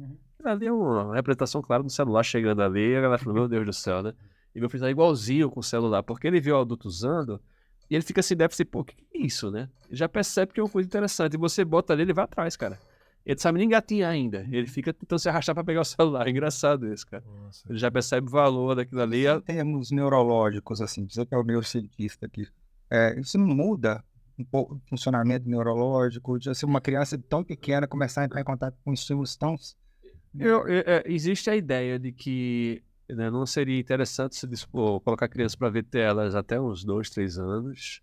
Ali é uma representação, claro, do celular chegando ali, e a galera falou, meu Deus do céu, né? E meu filho tá igualzinho com o celular, porque ele viu o adulto usando, e ele fica assim, deve ser, pô, o que é isso, né? Ele já percebe que é uma coisa interessante, e você bota ali, ele vai atrás, cara. Ele não sabe nem engatinhar ainda. Ele fica tentando se arrastar pra pegar o celular. É engraçado isso, cara. Nossa. Ele já percebe o valor daquilo ali. Em termos neurológicos, assim, você que é o neurocientista aqui, isso não muda um pouco o funcionamento neurológico de uma criança tão pequena começar a entrar em contato com estímulos tão... Existe a ideia de que, né, não seria interessante se dispor, colocar crianças para ver telas até uns 2, 3 anos.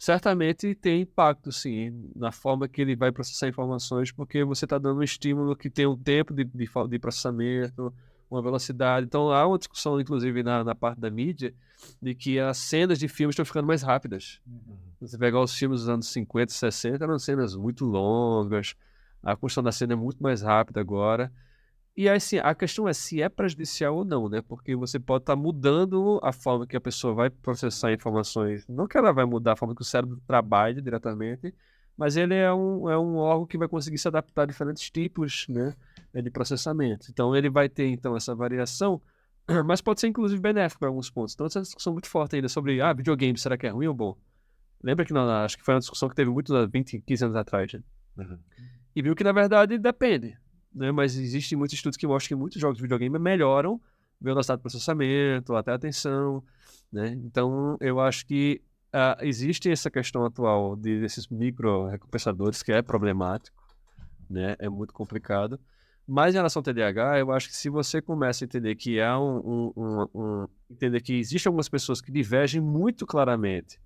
Certamente tem impacto, sim, na forma que ele vai processar informações, porque você está dando um estímulo que tem um tempo de processamento, uma velocidade. Então, há uma discussão, inclusive, na parte da mídia, de que as cenas de filmes estão ficando mais rápidas. Você pegar os filmes dos anos 50 e 60, eram cenas muito longas, a construção da cena é muito mais rápida agora. E assim, a questão é se é prejudicial ou não, né? Porque você pode estar mudando a forma que a pessoa vai processar informações. Não que ela vai mudar a forma que o cérebro trabalha diretamente, mas ele é um órgão que vai conseguir se adaptar a diferentes tipos, né, de processamento. Então ele vai ter então essa variação, mas pode ser inclusive benéfico para alguns pontos. Então essa discussão muito forte ainda sobre videogame, será que é ruim ou bom? Lembra que acho que foi uma discussão que teve muito há 20, 15 anos atrás, né? E viu que na verdade depende. Né, mas existem muitos estudos que mostram que muitos jogos de videogame melhoram velocidade de processamento, até atenção, né? Então, eu acho que existe essa questão atual desses micro recompensadores que é problemático, né? É muito complicado. Mas em relação ao TDAH, eu acho que se você começa a entender que há entender que existem algumas pessoas que divergem muito claramente,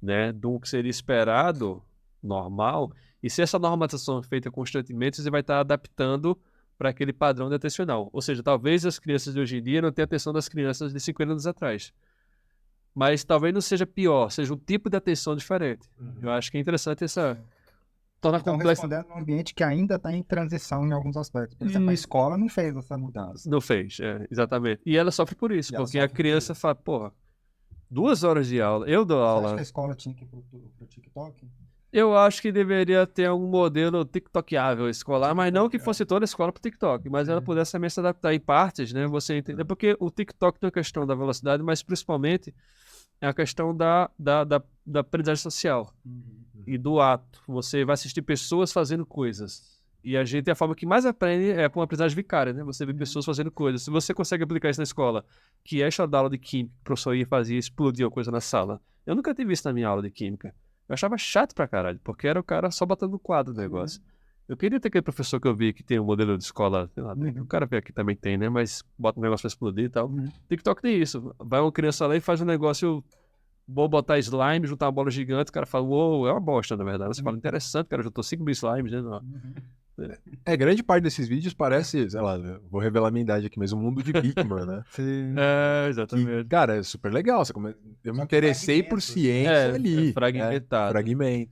né, do que seria esperado, normal. E se essa normatização é feita constantemente, você vai estar adaptando para aquele padrão de atencional. Ou seja, talvez as crianças de hoje em dia não tenham a atenção das crianças de 50 anos atrás. Mas talvez não seja pior, seja um tipo de atenção diferente. Eu acho que é interessante essa... respondendo num ambiente que ainda está em transição em alguns aspectos. Por exemplo, a escola não fez essa mudança. Não fez, exatamente. E ela sofre por isso, porque a criança fala, porra, 2 horas de aula, eu dou aula... Você acha que a escola tinha que ir pro TikTok? Eu acho que deveria ter algum modelo TikTokável escolar, mas não que fosse toda a escola para o TikTok, mas ela pudesse também se adaptar em partes, né? Você entender, porque o TikTok tem a questão da velocidade, mas principalmente é a questão da aprendizagem social e do ato. Você vai assistir pessoas fazendo coisas. E a gente, a forma que mais aprende é com a aprendizagem vicária, né? Você vê pessoas fazendo coisas. Se você consegue aplicar isso na escola, que é da aula de química, o professor ia fazer explodir uma coisa na sala. Eu nunca tive isso na minha aula de química. Eu achava chato pra caralho, porque era o cara só botando no quadro o negócio. Eu queria ter aquele professor que eu vi que tem um modelo de escola, sei lá, o cara vê aqui também tem, né? Mas bota um negócio pra explodir e tal. TikTok tem isso. Vai uma criança lá e faz um negócio, vou botar slime, juntar uma bola gigante, o cara fala, uou, é uma bosta, na verdade. Você fala, interessante, cara, juntou 5 mil slimes, né? Grande parte desses vídeos parece, sei lá, vou revelar minha idade aqui, mas um mundo de Bigman, né? Sim. Exatamente. Que, cara, é super legal. Eu me interessei por ciência ali. Fragmentado. Fragmento.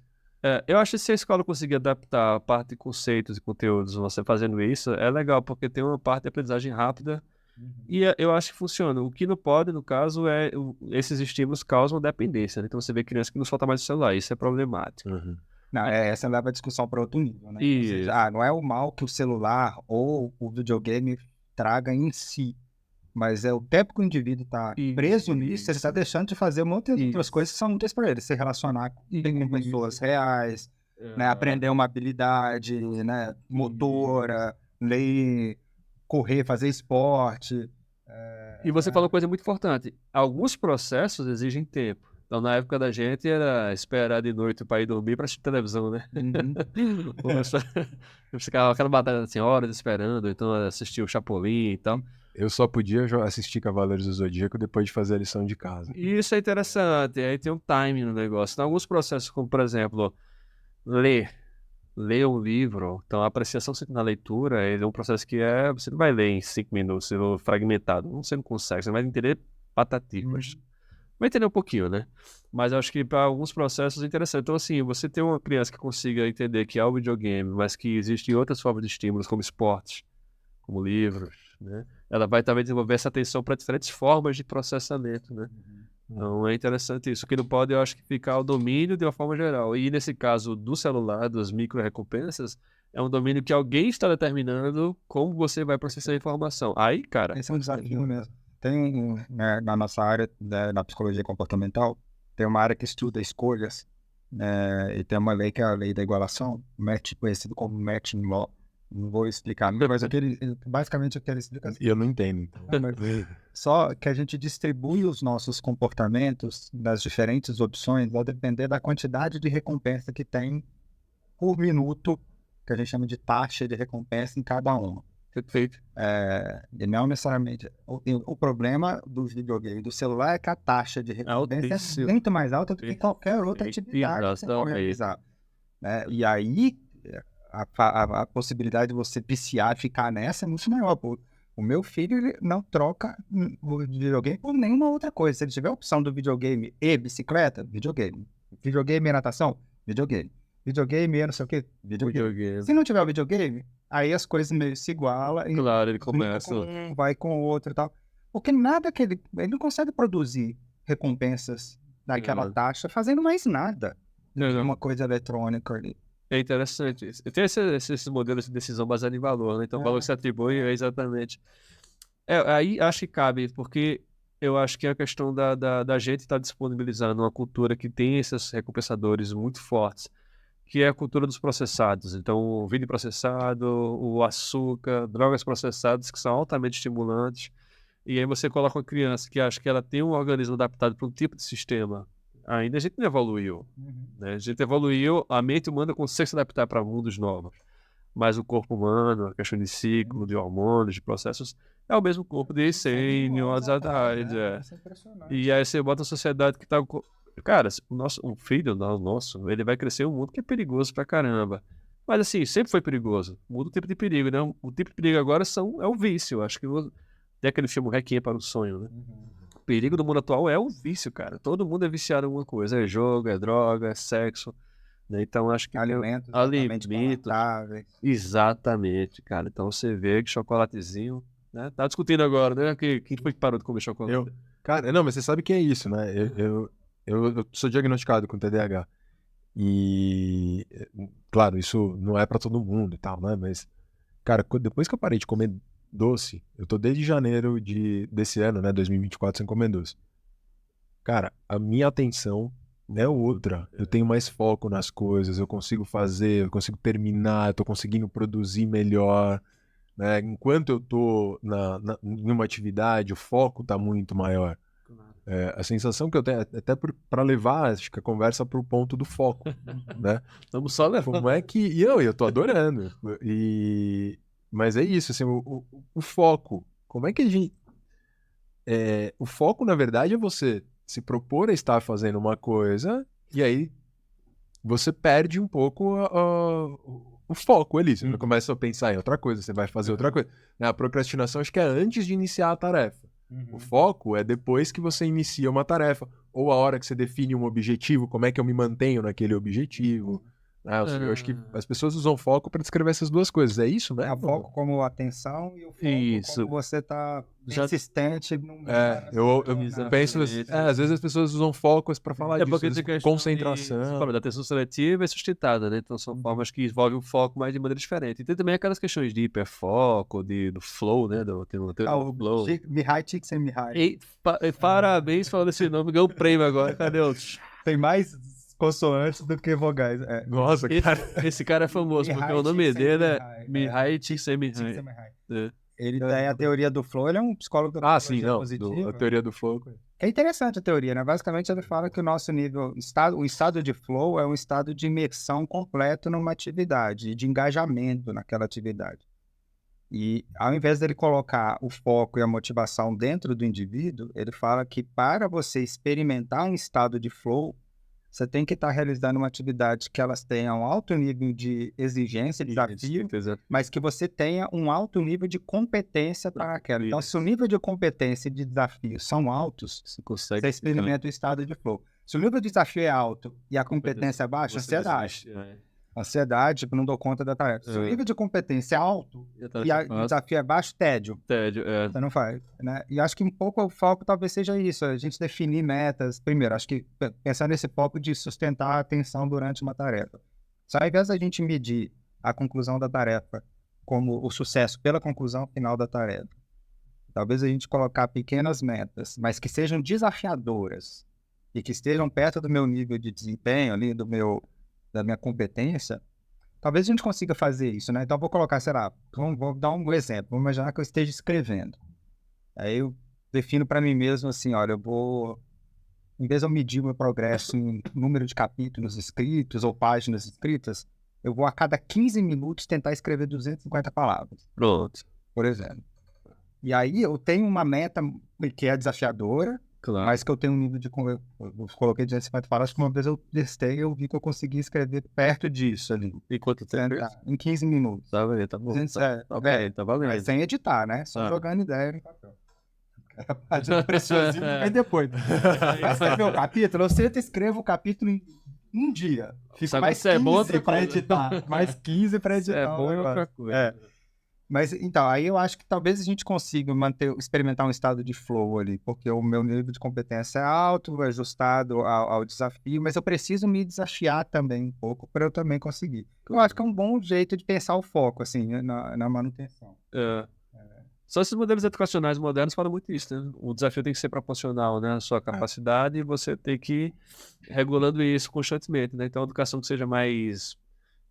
Eu acho que se a escola conseguir adaptar a parte de conceitos e conteúdos, você fazendo isso, é legal, porque tem uma parte de aprendizagem rápida e eu acho que funciona. O que não pode, no caso, esses estímulos causam dependência, né? Então você vê criança que não solta mais o celular, isso é problemático. Não, essa leva a discussão para outro nível, né? E... Seja, não é o mal que o celular ou o videogame traga em si, mas é o tempo que o indivíduo está preso nisso, ele está deixando de fazer muitas outras coisas que são úteis para ele, se relacionar com pessoas reais, né? Aprender uma habilidade, né? Motora, ler, correr, fazer esporte. E você falou uma coisa muito importante. Alguns processos exigem tempo. Então, na época da gente, era esperar de noite para ir dormir para assistir televisão, né? Você ficava aquela batalha assim, horas esperando, então assistir o Chapolin e tal. Eu só podia assistir Cavaleiros do Zodíaco depois de fazer a lição de casa. E isso é interessante, aí tem um timing no negócio. Então, alguns processos, como por exemplo, ler um livro, então a apreciação na leitura é um processo que você não vai ler em 5 minutos, fragmentado, você não consegue, você vai entender patativas. Vai entender um pouquinho, né? Mas eu acho que para alguns processos é interessante. Então, assim, você ter uma criança que consiga entender que é o videogame, mas que existem outras formas de estímulos, como esportes, como livros, né? Ela vai talvez desenvolver essa atenção para diferentes formas de processamento, né? Então é interessante isso. O que não pode, eu acho que ficar o domínio de uma forma geral. E nesse caso do celular, das micro-recompensas, é um domínio que alguém está determinando como você vai processar a informação. Aí, cara... Esse é um desafio mesmo. Tem, né, na nossa área da psicologia comportamental, tem uma área que estuda escolhas, e tem uma lei que é a lei da igualação, conhecido como matching law. Não vou explicar, mas basicamente eu quero explicar assim. E eu não entendo. Então. Só que a gente distribui os nossos comportamentos das diferentes opções a depender da quantidade de recompensa que tem por minuto, que a gente chama de taxa de recompensa em cada uma. Perfeito. E não necessariamente. O problema do videogame do celular é que a taxa de recompensa é muito mais alta do que qualquer outra atividade que você pode realizar. E aí, a possibilidade de você viciar e ficar nessa é muito maior. O meu filho ele não troca o videogame por nenhuma outra coisa. Se ele tiver a opção do videogame e bicicleta, videogame. Videogame e natação, videogame. Videogame e não sei o que, videogame. Se não tiver o videogame, aí as coisas meio se igualam. Claro, ele começa. Vai com o outro e tal. Porque nada que ele não consegue produzir recompensas daquela taxa fazendo mais nada. Uma coisa eletrônica ali. É interessante. Tem esses modelos de decisão baseados em valor, né? Então, o valor que se atribui é exatamente... aí acho que cabe, porque eu acho que é a questão da gente estar disponibilizando uma cultura que tem esses recompensadores muito fortes, que é a cultura dos processados. Então, o vinho processado, o açúcar, drogas processadas que são altamente estimulantes. E aí você coloca uma criança que acha que ela tem um organismo adaptado para um tipo de sistema. Ainda a gente não evoluiu. Né? A gente evoluiu, a mente humana consegue se adaptar para mundos novos. Mas o corpo humano, a questão de ciclo, de hormônios, de processos, é o mesmo corpo de 100 anos atrás. E aí você bota a sociedade que está... Cara, o filho nosso, ele vai crescer em um mundo que é perigoso pra caramba. Mas assim, sempre foi perigoso. Muda o tipo de perigo, né? O tipo de perigo agora é o vício. Acho que tem aquele filme Requiem para o Sonho, né? O perigo do mundo atual é o vício, cara. Todo mundo é viciado em alguma coisa. É jogo, é droga, é sexo. Né? Então acho que... Alimento. Exatamente, cara. Então você vê que chocolatezinho... Né? Tá discutindo agora, né? Quem foi que parou de comer chocolate? Cara, não, mas você sabe que é isso, né? Eu sou diagnosticado com TDAH. E, claro, isso não é pra todo mundo e tal, né? Mas, cara, depois que eu parei de comer doce, eu tô desde janeiro desse ano, né? 2024, sem comer doce. Cara, a minha atenção é outra. Eu tenho mais foco nas coisas, eu consigo fazer, eu consigo terminar, eu tô conseguindo produzir melhor. Né? Enquanto eu tô em uma atividade, o foco tá muito maior. A sensação que eu tenho, até para levar, acho que a conversa para o ponto do foco, né? Estamos só levando. Como é que... E eu tô adorando. Mas é isso, assim, o foco. Como é que a gente... o foco, na verdade, é você se propor a estar fazendo uma coisa e aí você perde um pouco o foco ali. Você começa a pensar em outra coisa, você vai fazer outra coisa. A procrastinação acho que é antes de iniciar a tarefa. O foco é depois que você inicia uma tarefa, ou a hora que você define um objetivo, como é que eu me mantenho naquele objetivo. Eu acho que as pessoas usam foco para descrever essas duas coisas, é isso, né? O foco como atenção e o foco como você tá insistente. Eu penso, às vezes as pessoas usam focos para falar disso, porque tem concentração. Da atenção seletiva é sustentada, né? Então são formas que envolvem o foco, mas de maneira diferente. E tem também aquelas questões de hiperfoco, do flow, né? O flow. Mihai Csikszentmihalyi. Parabéns falando esse nome, ganhou o prêmio agora, cadê outros? Tem mais consoantes do que vogais. Nossa, cara. Esse cara é famoso, porque o nome dele é Mihai Csikszentmihalyi. Ele tem a teoria do flow, ele é um psicólogo da Sim, psicologia não. positiva. A teoria do flow. É interessante a teoria, né? Basicamente ele fala que o nosso o estado de flow é um estado de imersão completo numa atividade, de engajamento naquela atividade. E ao invés dele colocar o foco e a motivação dentro do indivíduo, ele fala que para você experimentar um estado de flow, você tem que estar realizando uma atividade que elas tenham um alto nível de exigência, desafio, mas que você tenha um alto nível de competência para aquela. Então, se o nível de competência e de desafio são altos, você experimenta o estado de flow. Se o nível de desafio é alto e a competência é baixa, ansiedade. Ansiedade, tipo, não dou conta da tarefa. Se o nível de competência é alto e o desafio é baixo, tédio. Você não faz, né? E acho que um pouco o foco talvez seja isso, a gente definir metas. Primeiro, acho que pensar nesse foco de sustentar a atenção durante uma tarefa. Só ao invés da gente medir a conclusão da tarefa como o sucesso pela conclusão final da tarefa, talvez a gente colocar pequenas metas, mas que sejam desafiadoras e que estejam perto do meu nível de desempenho ali, da minha competência, talvez a gente consiga fazer isso, né? Então, vou colocar, sei lá, vou dar um exemplo. Vou imaginar que eu esteja escrevendo. Aí eu defino para mim mesmo assim, olha, em vez de eu medir o meu progresso em número de capítulos escritos ou páginas escritas, eu vou a cada 15 minutos tentar escrever 250 palavras. Pronto. Por exemplo. E aí eu tenho uma meta que é desafiadora, Claro. mas que eu tenho um nível de... Eu coloquei 250 palavras, que uma vez eu testei e eu vi que eu consegui escrever perto disso ali. E quanto tempo? Em 15 minutos. Tá valendo, tá bom. Tá valendo. Mas sem editar, né? Só jogando ideia no papel. O preciosinho vem depois. Mas sabe meu capítulo? Eu sempre escrevo o capítulo em um dia. Fica mais 15 para editar. Mais 15 para editar. É bom e outra coisa. Mas, então, aí eu acho que talvez a gente consiga experimentar um estado de flow ali, porque o meu nível de competência é alto, ajustado ao desafio, mas eu preciso me desafiar também um pouco para eu também conseguir. Eu acho que é um bom jeito de pensar o foco, assim, na manutenção. Só esses modelos educacionais modernos falam muito isso, né? O desafio tem que ser proporcional, né? À sua capacidade e você tem que ir regulando isso constantemente, né? Então, a educação que seja mais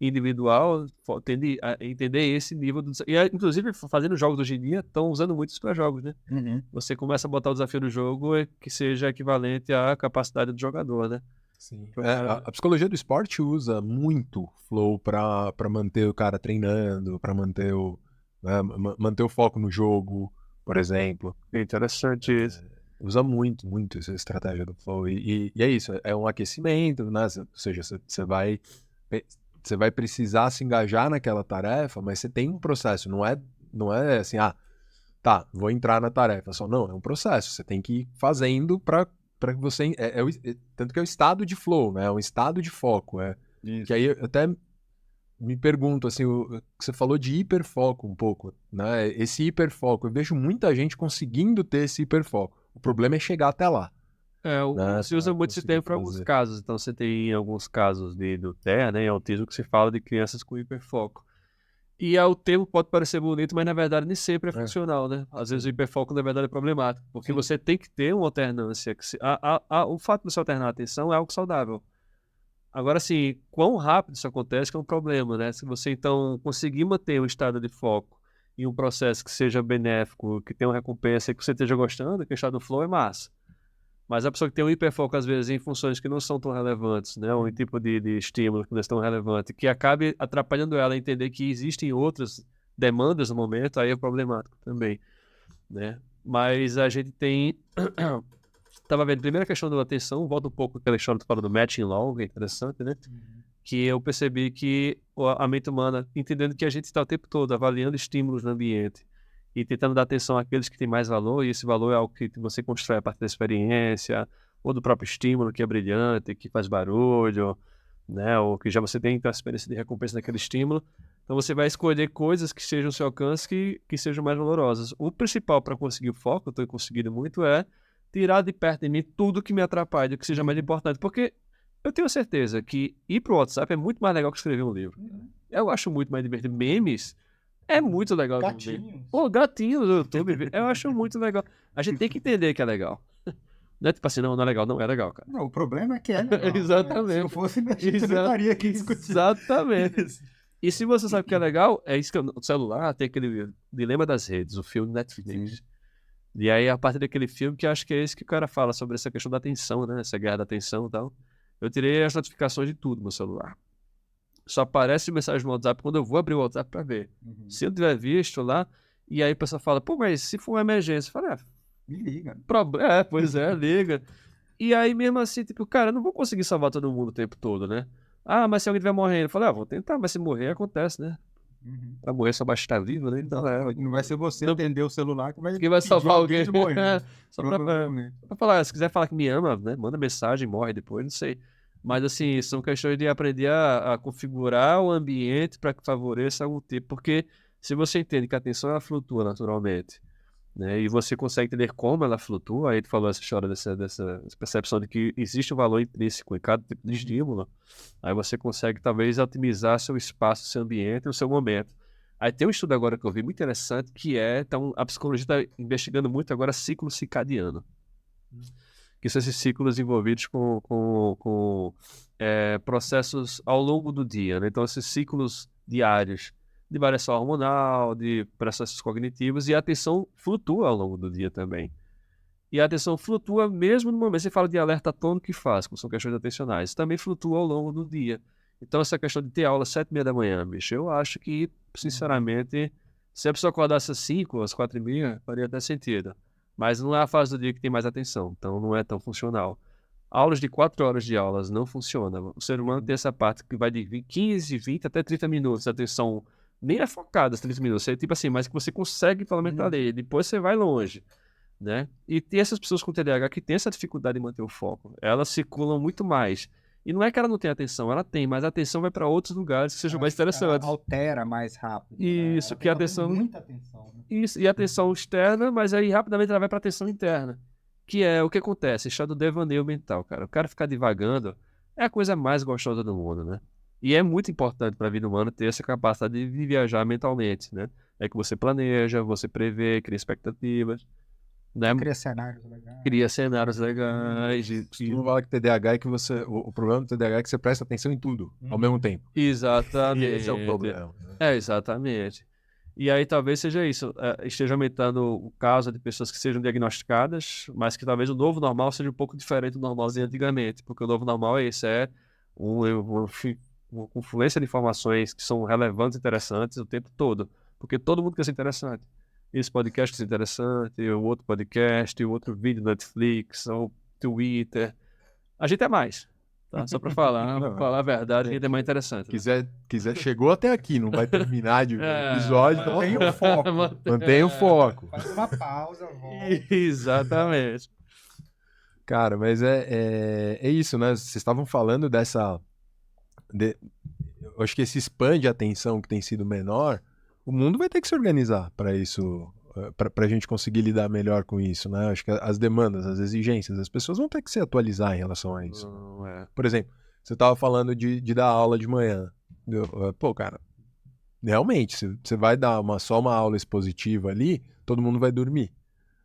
individual tende a entender esse nível do desafio. E, inclusive, fazendo jogos hoje em dia, estão usando muito isso para jogos, né? Você começa a botar o desafio do jogo que seja equivalente à capacidade do jogador, né? Sim. A psicologia do esporte usa muito flow para manter o cara treinando, para manter o foco no jogo, por exemplo. É interessante isso. Usa muito essa estratégia do flow. E é isso, é um aquecimento, né? Ou seja, você vai precisar se engajar naquela tarefa, mas você tem um processo, não é assim, vou entrar na tarefa. Só não, é um processo, você tem que ir fazendo para que você... tanto que é o estado de flow, né? É um estado de foco. Que aí eu até me pergunto, assim, você falou de hiperfoco um pouco, né? Esse hiperfoco, eu vejo muita gente conseguindo ter esse hiperfoco. O problema é chegar até lá. Se usa muito esse termo para alguns casos. Então, você tem alguns casos do TEA, né, em autismo, que se fala de crianças com hiperfoco. E o termo pode parecer bonito, mas na verdade nem sempre é funcional, né? Às vezes o hiperfoco na verdade é problemático, porque você tem que ter uma alternância. O fato de você alternar a atenção é algo saudável. Agora, assim, quão rápido isso acontece que é um problema, né? Se você, então, conseguir manter um estado de foco em um processo que seja benéfico, que tenha uma recompensa e que você esteja gostando, que o estado do flow é massa. Mas a pessoa que tem um hiperfoco, às vezes, em funções que não são tão relevantes, né? Ou em tipo de estímulo que não é tão relevante, que acabe atrapalhando ela a entender que existem outras demandas no momento, aí é problemático também, né? Mas a gente tem... Estava vendo, primeira questão da atenção, volta um pouco aquela história que tu falou do matching law, que é interessante, né? Que eu percebi que a mente humana, entendendo que a gente está o tempo todo avaliando estímulos no ambiente e tentando dar atenção àqueles que têm mais valor, e esse valor é algo que você constrói a partir da experiência, ou do próprio estímulo que é brilhante, que faz barulho, né? Ou que já você tem a experiência de recompensa daquele estímulo. Então você vai escolher coisas que sejam ao seu alcance, que sejam mais valorosas. O principal para conseguir o foco, eu tenho conseguido muito, é tirar de perto de mim tudo que me atrapalha, que seja mais importante. Porque eu tenho certeza que ir pro WhatsApp é muito mais legal que escrever um livro. Eu acho muito mais divertido. Memes é muito legal. Gatinhos no YouTube, eu acho muito legal. A gente tem que entender que é legal. Não é tipo assim, não é legal, não é legal, cara. Não, o problema é que é legal. Exatamente. Se eu fosse, a gente não estaria aqui discutindo. Exatamente. E se você sabe que é legal, é isso que o celular tem aquele dilema das redes, o filme Netflix. E aí, a partir daquele filme, que eu acho que é esse que o cara fala sobre essa questão da atenção, né? Essa guerra da atenção e tal. Eu tirei as notificações de tudo no celular. Só aparece mensagem no WhatsApp quando eu vou abrir o WhatsApp pra ver. Se eu tiver visto lá, e aí a pessoa fala, pô, mas se for uma emergência, eu falo, Me liga. pois é, liga. E aí mesmo assim, tipo, cara, eu não vou conseguir salvar todo mundo o tempo todo, né? Ah, mas se alguém estiver morrendo, eu falo, vou tentar, mas se morrer, acontece, né? Pra morrer só basta estar vivo, né? Então, Não vai ser você atender o celular que vai, quem vai salvar alguém? de morrer. Só pra falar, se quiser falar que me ama, né? Manda mensagem, morre depois, não sei. Mas assim, são questões de aprender a configurar o ambiente para que favoreça algum tipo, porque se você entende que a atenção ela flutua naturalmente, né? E você consegue entender como ela flutua, aí tu falou essa história dessa percepção de que existe um valor intrínseco em cada tipo de estímulo, aí você consegue talvez otimizar seu espaço, seu ambiente, o seu momento. Aí tem um estudo agora que eu vi muito interessante, que então, a psicologia está investigando muito agora ciclo circadiano. Que são esses ciclos envolvidos com processos ao longo do dia, né? Então, esses ciclos diários de variação hormonal, de processos cognitivos, e a atenção flutua ao longo do dia também. E a atenção flutua mesmo no momento. Você fala de alerta tônico e fásico, são questões atencionais. Também flutua ao longo do dia. Então, essa questão de ter aula às 7h30 da manhã, bicho, eu acho que, sinceramente, se a pessoa acordasse às 5, às 4h30, faria até sentido. Mas não é a fase do dia que tem mais atenção, então não é tão funcional. Aulas de 4 horas de aulas não funcionam. O ser humano tem essa parte que vai de 15, 20 até 30 minutos. A atenção nem é focada, 30 minutos. É tipo assim, mas que você consegue pelo menos ler. Depois você vai longe, né? E tem essas pessoas com TDAH que têm essa dificuldade de manter o foco. Elas circulam muito mais. E não é que ela não tem atenção, ela tem, mas a atenção vai para outros lugares que sejam mais interessantes. Altera mais rápido. Isso, Ela que a tem atenção. muita atenção. Né? Isso, e a atenção externa, mas aí rapidamente ela vai para a atenção interna. Que é o que acontece, estado do devaneio mental, cara. O cara ficar divagando é a coisa mais gostosa do mundo, né? E é muito importante para a vida humana ter essa capacidade de viajar mentalmente, né? É que você planeja, você prevê, cria expectativas, né? Cria cenários legais. Cria cenários legais. Não fala que TDAH é que o problema do TDAH é que você presta atenção em tudo ao mesmo tempo. Exatamente. E esse é o problema. Né? Exatamente. E aí talvez seja isso, esteja aumentando o caso de pessoas que sejam diagnosticadas, mas que talvez o novo normal seja um pouco diferente do normal de antigamente, porque o novo normal é esse, uma confluência de informações que são relevantes e interessantes o tempo todo, porque todo mundo quer ser interessante. Esse podcast quer ser interessante, o outro podcast, o outro vídeo do Netflix, ou Twitter. A gente é mais. Tá? Só pra falar a verdade, a gente é mais interessante. Quiser, chegou até aqui, não vai terminar de episódio. Então Mantenha o foco. Mantenha o foco. Faz uma pausa, volta. Exatamente. Cara, mas é isso, né? Vocês estavam falando dessa... Eu acho que esse span de atenção que tem sido menor, o mundo vai ter que se organizar para isso, para a gente conseguir lidar melhor com isso, né? Acho que as demandas, as exigências, as pessoas vão ter que se atualizar em relação a isso. Por exemplo, você estava falando de dar aula de manhã. Pô, cara, realmente, se você vai dar só uma aula expositiva ali, todo mundo vai dormir.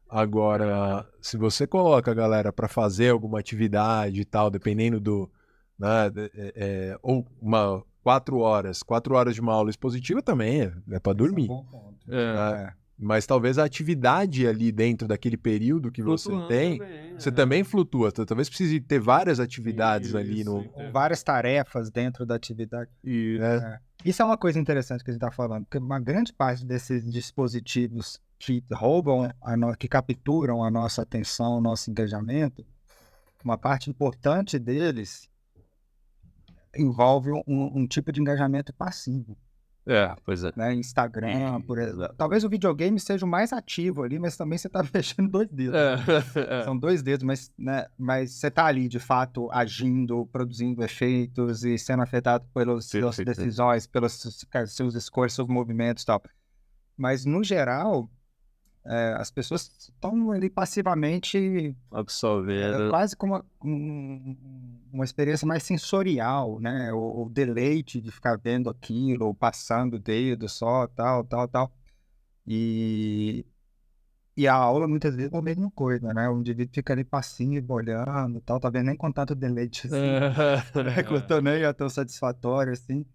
Agora, se você coloca a galera para fazer alguma atividade e tal, dependendo do... Né, ou 4 horas de uma aula expositiva também é para dormir. Esse é um bom ponto. Mas talvez a atividade ali dentro daquele período que você tem, você também flutua. Talvez precise ter várias atividades ali. Várias tarefas dentro da atividade. Isso é uma coisa interessante que a gente está falando, porque uma grande parte desses dispositivos que roubam, que capturam a nossa atenção, o nosso engajamento, uma parte importante deles envolve um tipo de engajamento passivo. Pois é. Né? Instagram, por exemplo. Talvez o videogame seja o mais ativo ali, mas também você está mexendo 2 dedos. São 2 dedos, mas você está ali, de fato, agindo, produzindo efeitos e sendo afetado pelas suas decisões, pelos seus escolhas, seus movimentos e tal. Mas, no geral, as pessoas estão ali passivamente absorvendo. Quase como uma experiência mais sensorial, né? O deleite de ficar vendo aquilo, ou passando o dedo só, tal. E E a aula, muitas vezes, é a mesma coisa, né? O indivíduo fica ali passivo, olhando e tal, tá vendo nem com tanto deleite, assim, não nem é tão satisfatório, assim.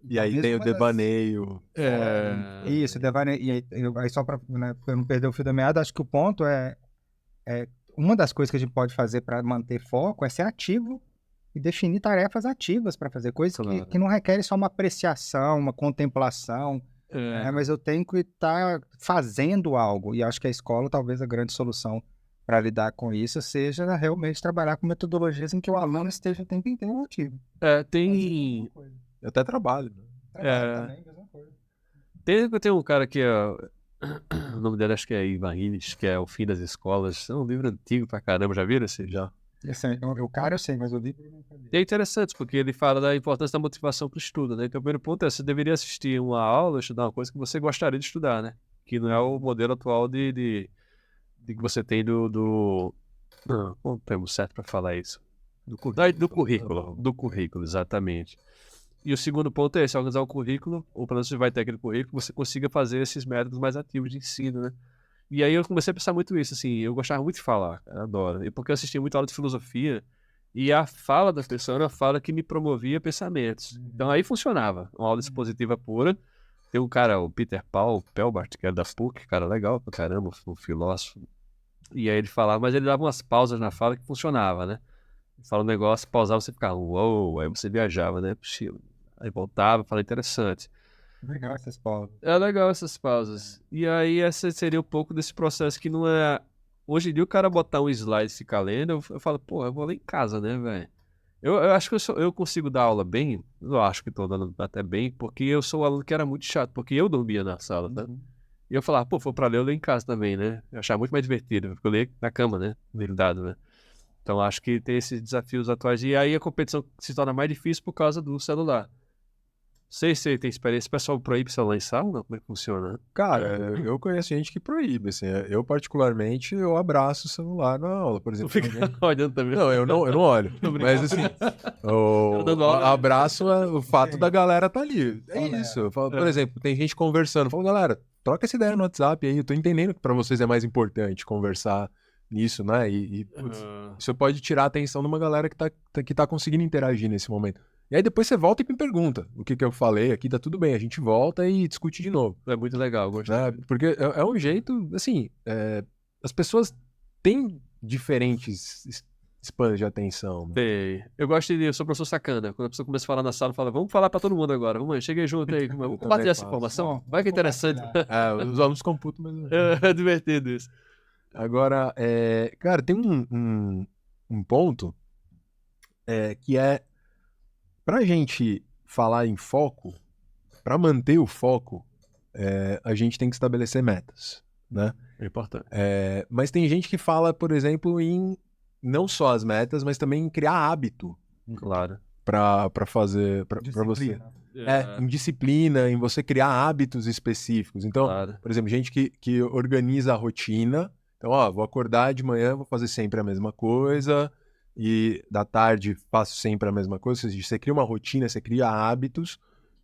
E aí tem o devaneio. Isso, devaneio. E aí só para eu não perder o fio da meada, acho que o ponto é uma das coisas que a gente pode fazer para manter foco é ser ativo e definir tarefas ativas para fazer coisas que não requerem só uma apreciação, uma contemplação, mas eu tenho que estar fazendo algo. E acho que a escola, talvez a grande solução para lidar com isso seja realmente trabalhar com metodologias em que o aluno esteja o tempo inteiro ativo. Tem... Eu até trabalho. Né? Também, mesma coisa. Tem um cara que o nome dele acho que é Ivan Illich, que é O Fim das Escolas. É um livro antigo pra caramba, já viram esse? Já. O cara eu sei, mas o livro eu não sabia. E é interessante, porque ele fala da importância da motivação para o estudo, né? Então, o primeiro ponto é, você deveria assistir uma aula, estudar uma coisa que você gostaria de estudar, né? Que não é o modelo atual de que você tem do como temos certo para falar isso? Do currículo, exatamente. E o segundo ponto é esse, organizar o currículo, ou pelo menos você vai ter aquele currículo, você consiga fazer esses métodos mais ativos de ensino, né? E aí eu comecei a pensar muito isso, assim, eu gostava muito de falar, eu adoro, e porque eu assistia muito aula de filosofia, e a fala da pessoa era uma fala que me promovia pensamentos. Então aí funcionava, uma aula expositiva pura. Tem um cara, o Peter Paul Pelbart, que era da PUC, cara legal pra caramba, um filósofo. E aí ele falava, mas ele dava umas pausas na fala que funcionava, né? Ele fala um negócio, pausava, você ficava, uou, aí você viajava, né? Aí voltava, fala interessante. Legal essas pausas. É legal essas pausas. E aí essa seria um pouco desse processo que não é... Hoje em dia o cara botar um slide e ficar lendo, eu falo, pô, eu vou ler em casa, né, velho? Eu acho que eu consigo dar aula bem, eu acho que tô dando até bem, porque eu sou um aluno que era muito chato, porque eu dormia na sala, né? E eu falava, pô, for pra ler, eu leio em casa também, né? Eu achava muito mais divertido, porque eu leio na cama, né? Verdade, né? Então acho que tem esses desafios atuais. E aí a competição se torna mais difícil por causa do celular. Sei se tem experiência, o pessoal proíbe celular em sala, não? Como é que funciona? Cara, eu conheço gente que proíbe, assim, eu particularmente, eu abraço o celular na aula, por exemplo. Fica olhando também. Não, eu não olho, mas assim, abraço o fato da galera tá ali, é isso. Eu falo, por exemplo, tem gente conversando, eu falo, galera, troca essa ideia no WhatsApp aí, eu tô entendendo que pra vocês é mais importante conversar nisso, né, putz, isso pode tirar a atenção de uma galera que tá conseguindo interagir nesse momento. E aí depois você volta e me pergunta o que eu falei, aqui tá tudo bem, a gente volta e discute de novo. É muito legal, gostei. Né? Porque é um jeito, assim, as pessoas têm diferentes spans de atenção. Né? Eu gosto de, eu sou professor sacana, quando a pessoa começa a falar na sala, fala, vamos falar pra todo mundo agora, vamos, cheguei junto aí, vamos compartilhar essa informação, vai que é interessante. Os alunos computam, mas... É divertido isso. Agora, cara, tem um ponto que é, pra gente falar em foco, pra manter o foco, a gente tem que estabelecer metas, né? É importante. Mas tem gente que fala, por exemplo, em não só as metas, mas também em criar hábito. Claro. Pra fazer, pra você. Em disciplina, em você criar hábitos específicos. Então, por exemplo, gente que organiza a rotina. Então, vou acordar de manhã, vou fazer sempre a mesma coisa. E da tarde faço sempre a mesma coisa. Ou seja, você cria uma rotina, você cria hábitos.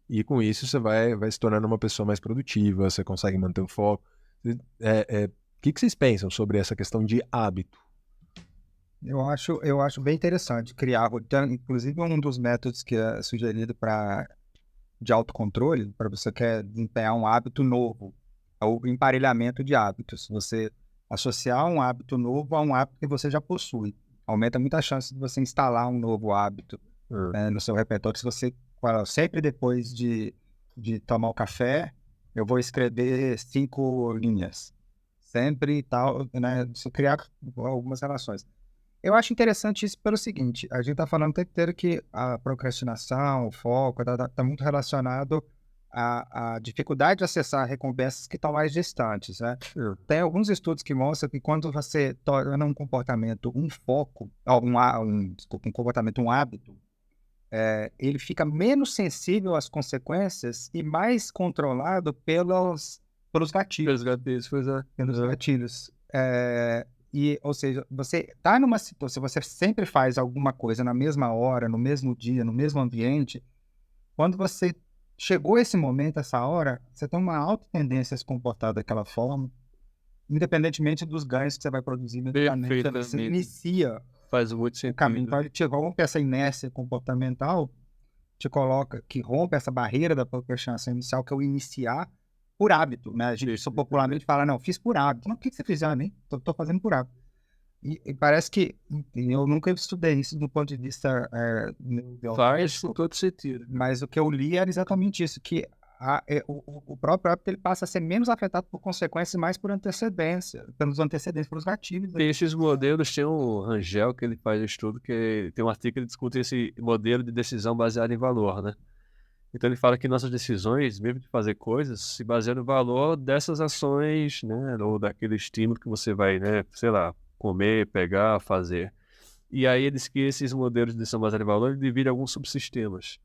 E com isso você vai se tornando uma pessoa mais produtiva, você consegue manter o foco. O que vocês pensam sobre essa questão de hábito? Eu acho bem interessante criar rotina. Inclusive, um dos métodos que é sugerido de autocontrole, para você quer desempenhar um hábito novo, é o emparelhamento de hábitos. Você associar um hábito novo a um hábito que você já possui. Aumenta muito a chance de você instalar um novo hábito no seu repertório. Se você sempre depois de tomar o café, eu vou escrever 5 linhas. Sempre e tal, né? Você criar algumas relações. Eu acho interessante isso pelo seguinte, a gente está falando o tempo inteiro que a procrastinação, o foco, está muito relacionado à dificuldade de acessar recompensas que estão mais distantes, né? Tem alguns estudos que mostram que quando você torna um comportamento um foco, um comportamento um hábito, ele fica menos sensível às consequências e mais controlado pelos gatilhos. Pelos gatilhos. Ou seja, você está numa situação, se você sempre faz alguma coisa na mesma hora, no mesmo dia, no mesmo ambiente, quando você chegou esse momento, essa hora, você tem uma alta tendência a se comportar daquela forma independentemente dos ganhos que você vai produzir, imediatamente, você inicia Faz muito o sentido. caminho. Então, ele te rompe essa inércia comportamental, te coloca, que rompe essa barreira da procrastinação inicial, que é o iniciar por hábito, né? A gente só popularmente fala, não, fiz por hábito. Mas por que você fez? Ah, nem tô fazendo por hábito. E parece que eu nunca estudei isso do ponto de vista Faz todo sentido. mas o que eu li era exatamente isso, que o próprio hábito ele passa a ser menos afetado por consequências, mais por antecedência, pelos antecedentes, pelos gatilhos. Tem esses modelos, tem o Rangel, que ele faz estudo, que tem um artigo que ele discute esse modelo de decisão baseado em valor, né? Então ele fala que nossas decisões, mesmo de fazer coisas, se baseiam no valor dessas ações, né? Ou daquele estímulo que você vai, né? Sei lá, comer, pegar, fazer. E aí ele diz que esses modelos de decisão baseada em valor ele divide em alguns subsistemas.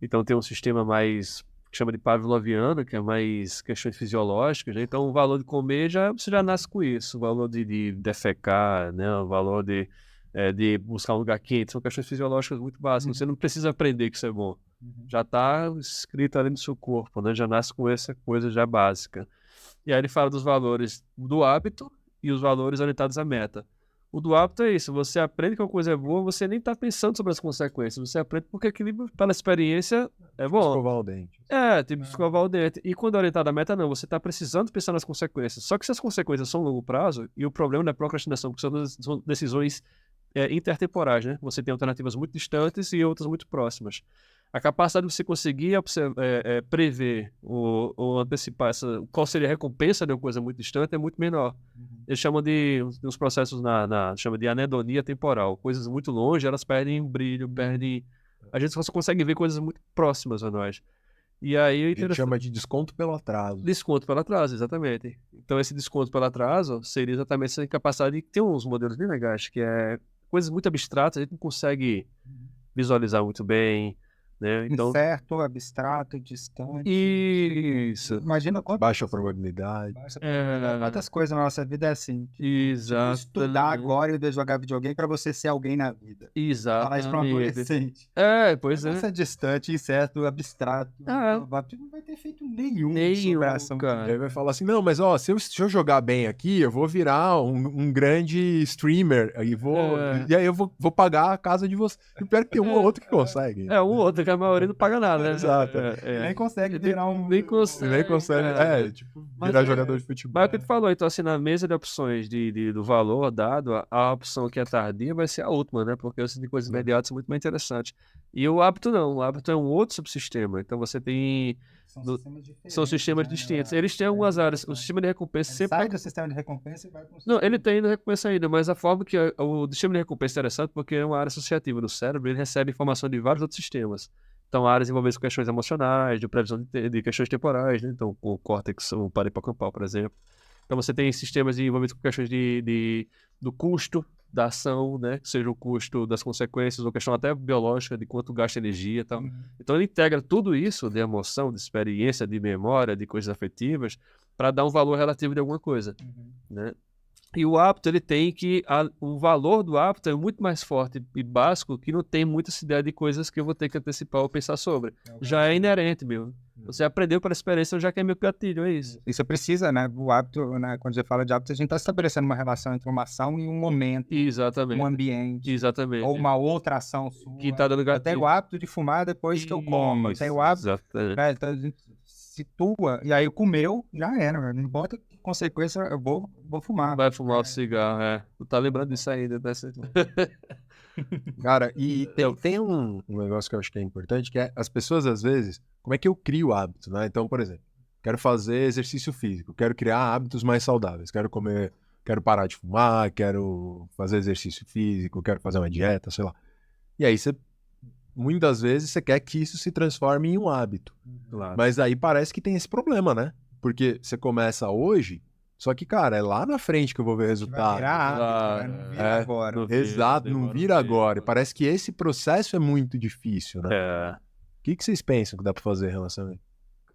Então tem um sistema mais que chama de pavloviano, que é mais questões fisiológicas, né? Então o valor de comer você já nasce com isso, o valor de defecar, né? O valor de buscar um lugar quente, são questões fisiológicas muito básicas. Você não precisa aprender que isso é bom. Já está escrito ali no seu corpo, né? Já nasce com essa coisa já básica. E aí ele fala dos valores do hábito e os valores orientados à meta. O do hábito é isso, você aprende que uma coisa é boa, você nem está pensando sobre as consequências, você aprende porque aquilo, pela experiência, é bom. Escovar o dente. Tipo escovar o dente. E quando é orientado à meta, não, você está precisando pensar nas consequências. Só que se as consequências são a longo prazo, e o problema da procrastinação, porque são decisões intertemporais, né? Você tem alternativas muito distantes e outras muito próximas. A capacidade de você conseguir prever ou antecipar qual seria a recompensa de uma coisa muito distante é muito menor. Eles chamam de uns processos chama de anedonia temporal. Coisas muito longe, elas perdem brilho, perdem. A gente só consegue ver coisas muito próximas a nós. E aí A gente chama de desconto pelo atraso. Desconto pelo atraso, exatamente. Então esse desconto pelo atraso seria exatamente essa incapacidade de ter uns modelos bem legais, que é coisas muito abstratas, a gente não consegue visualizar muito bem, né? Então, incerto, abstrato, distante. Isso. Imagina Baixa probabilidade. Quantas coisas na nossa vida é assim. Exato. Estudar agora e de jogar videogame para você ser alguém na vida. Exato. Falar isso para um adolescente. Pois é. Isso é distante, incerto, abstrato. Não vai ter feito nenhum sobre a ação. Cara. Aí vai falar assim, não, mas ó, se eu jogar bem aqui, eu vou virar um grande streamer. E aí eu vou pagar a casa de você. E o pior é que tem um ou outro que consegue. Um ou outro, que a maioria não paga nada, né? Exato. Nem consegue virar Nem consegue. Virar jogador de futebol. Mas é o que tu falou, então assim, na mesa de opções do valor dado, a opção que é tardia vai ser a última, né? Porque assim, de coisas imediatas são muito mais interessantes. E o hábito não, o hábito é um outro subsistema. Então você tem... São sistemas distintos. Eles têm algumas áreas. O sistema de recompensa sempre... Sai do sistema de recompensa e vai para o Não, ele tem recompensa ainda, mas a forma que o sistema de recompensa é interessante porque é uma área associativa do cérebro, ele recebe informação de vários outros sistemas. Então, áreas envolvidas com questões emocionais, de previsão de questões temporais, né? Então, o córtex, o parahipocampo, por exemplo. Então, você tem sistemas envolvidos com questões do custo da ação, né? Seja o custo das consequências ou questão até biológica de quanto gasta energia e tal. Então, ele integra tudo isso de emoção, de experiência, de memória, de coisas afetivas, para dar um valor relativo de alguma coisa, né? E o hábito, ele tem que... o valor do hábito é muito mais forte e básico, que não tem muita ideia de coisas que eu vou ter que antecipar ou pensar sobre. Já é inerente, meu. Você aprendeu pela experiência, já que é meu gatilho, é isso. E você precisa, né? O hábito, né? Quando você fala de hábito, a gente está estabelecendo uma relação entre uma ação e um momento. Exatamente. Um ambiente. Exatamente. Ou uma outra ação sua. Que tá dando gatilho. Eu tenho o hábito de fumar depois que eu como. Eu tenho o hábito... Né? Então, a gente situa, e aí comeu, já era, não importa que consequência, eu vou fumar. Vai fumar o cigarro, Tu tá lembrando disso ainda, né? Cara, e tem um negócio que eu acho que é importante, que é as pessoas, às vezes, como é que eu crio hábito, né? Então, por exemplo, quero fazer exercício físico, quero criar hábitos mais saudáveis, quero parar de fumar, quero fazer exercício físico, quero fazer uma dieta, sei lá. E aí muitas vezes você quer que isso se transforme em um hábito. Claro. Mas aí parece que tem esse problema, né? Porque você começa hoje, só que, cara, é lá na frente que eu vou ver resultado. Vai virar hábito, não vira agora. Exato, não vira agora. Parece que esse processo é muito difícil, né? O que vocês pensam que dá pra fazer em relação a isso?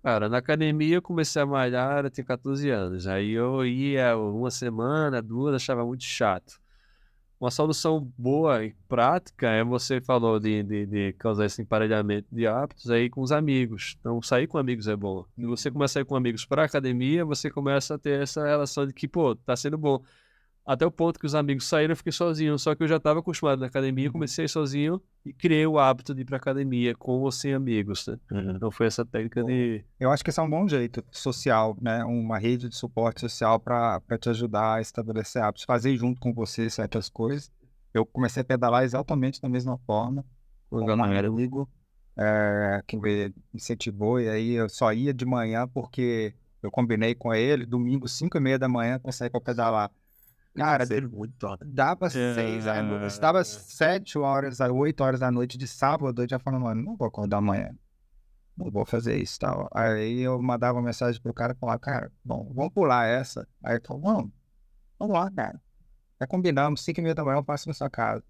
Cara, na academia eu comecei a malhar, eu tinha 14 anos. Aí eu ia uma semana, 2, achava muito chato. Uma solução boa e prática é você falou de causar esse emparelhamento de hábitos aí com os amigos. Então, sair com amigos é bom. Se você começa a ir com amigos para academia, você começa a ter essa relação de que, pô, tá sendo bom. Até o ponto que os amigos saíram, eu fiquei sozinho. Só que eu já estava acostumado na academia, comecei sozinho e criei o hábito de ir para academia com ou sem amigos, né? Então, foi essa técnica de... Eu acho que esse é um bom jeito social, né? Uma rede de suporte social para te ajudar a estabelecer hábitos, fazer junto com você certas coisas. Eu comecei a pedalar exatamente da mesma forma, com um amigo que me incentivou, e aí eu só ia de manhã porque eu combinei com ele, domingo, 5h30 da manhã, para sair para pedalar. Cara, dava 6 horas, dava 7 horas, 8 horas da noite de sábado, eu já falando, mano, não vou acordar amanhã. Não vou fazer isso e tal. Aí eu mandava uma mensagem pro cara e falava, cara, bom, vamos pular essa. Aí ele falou, vamos lá, cara. Já combinamos, 5h30 da manhã eu passo na sua casa.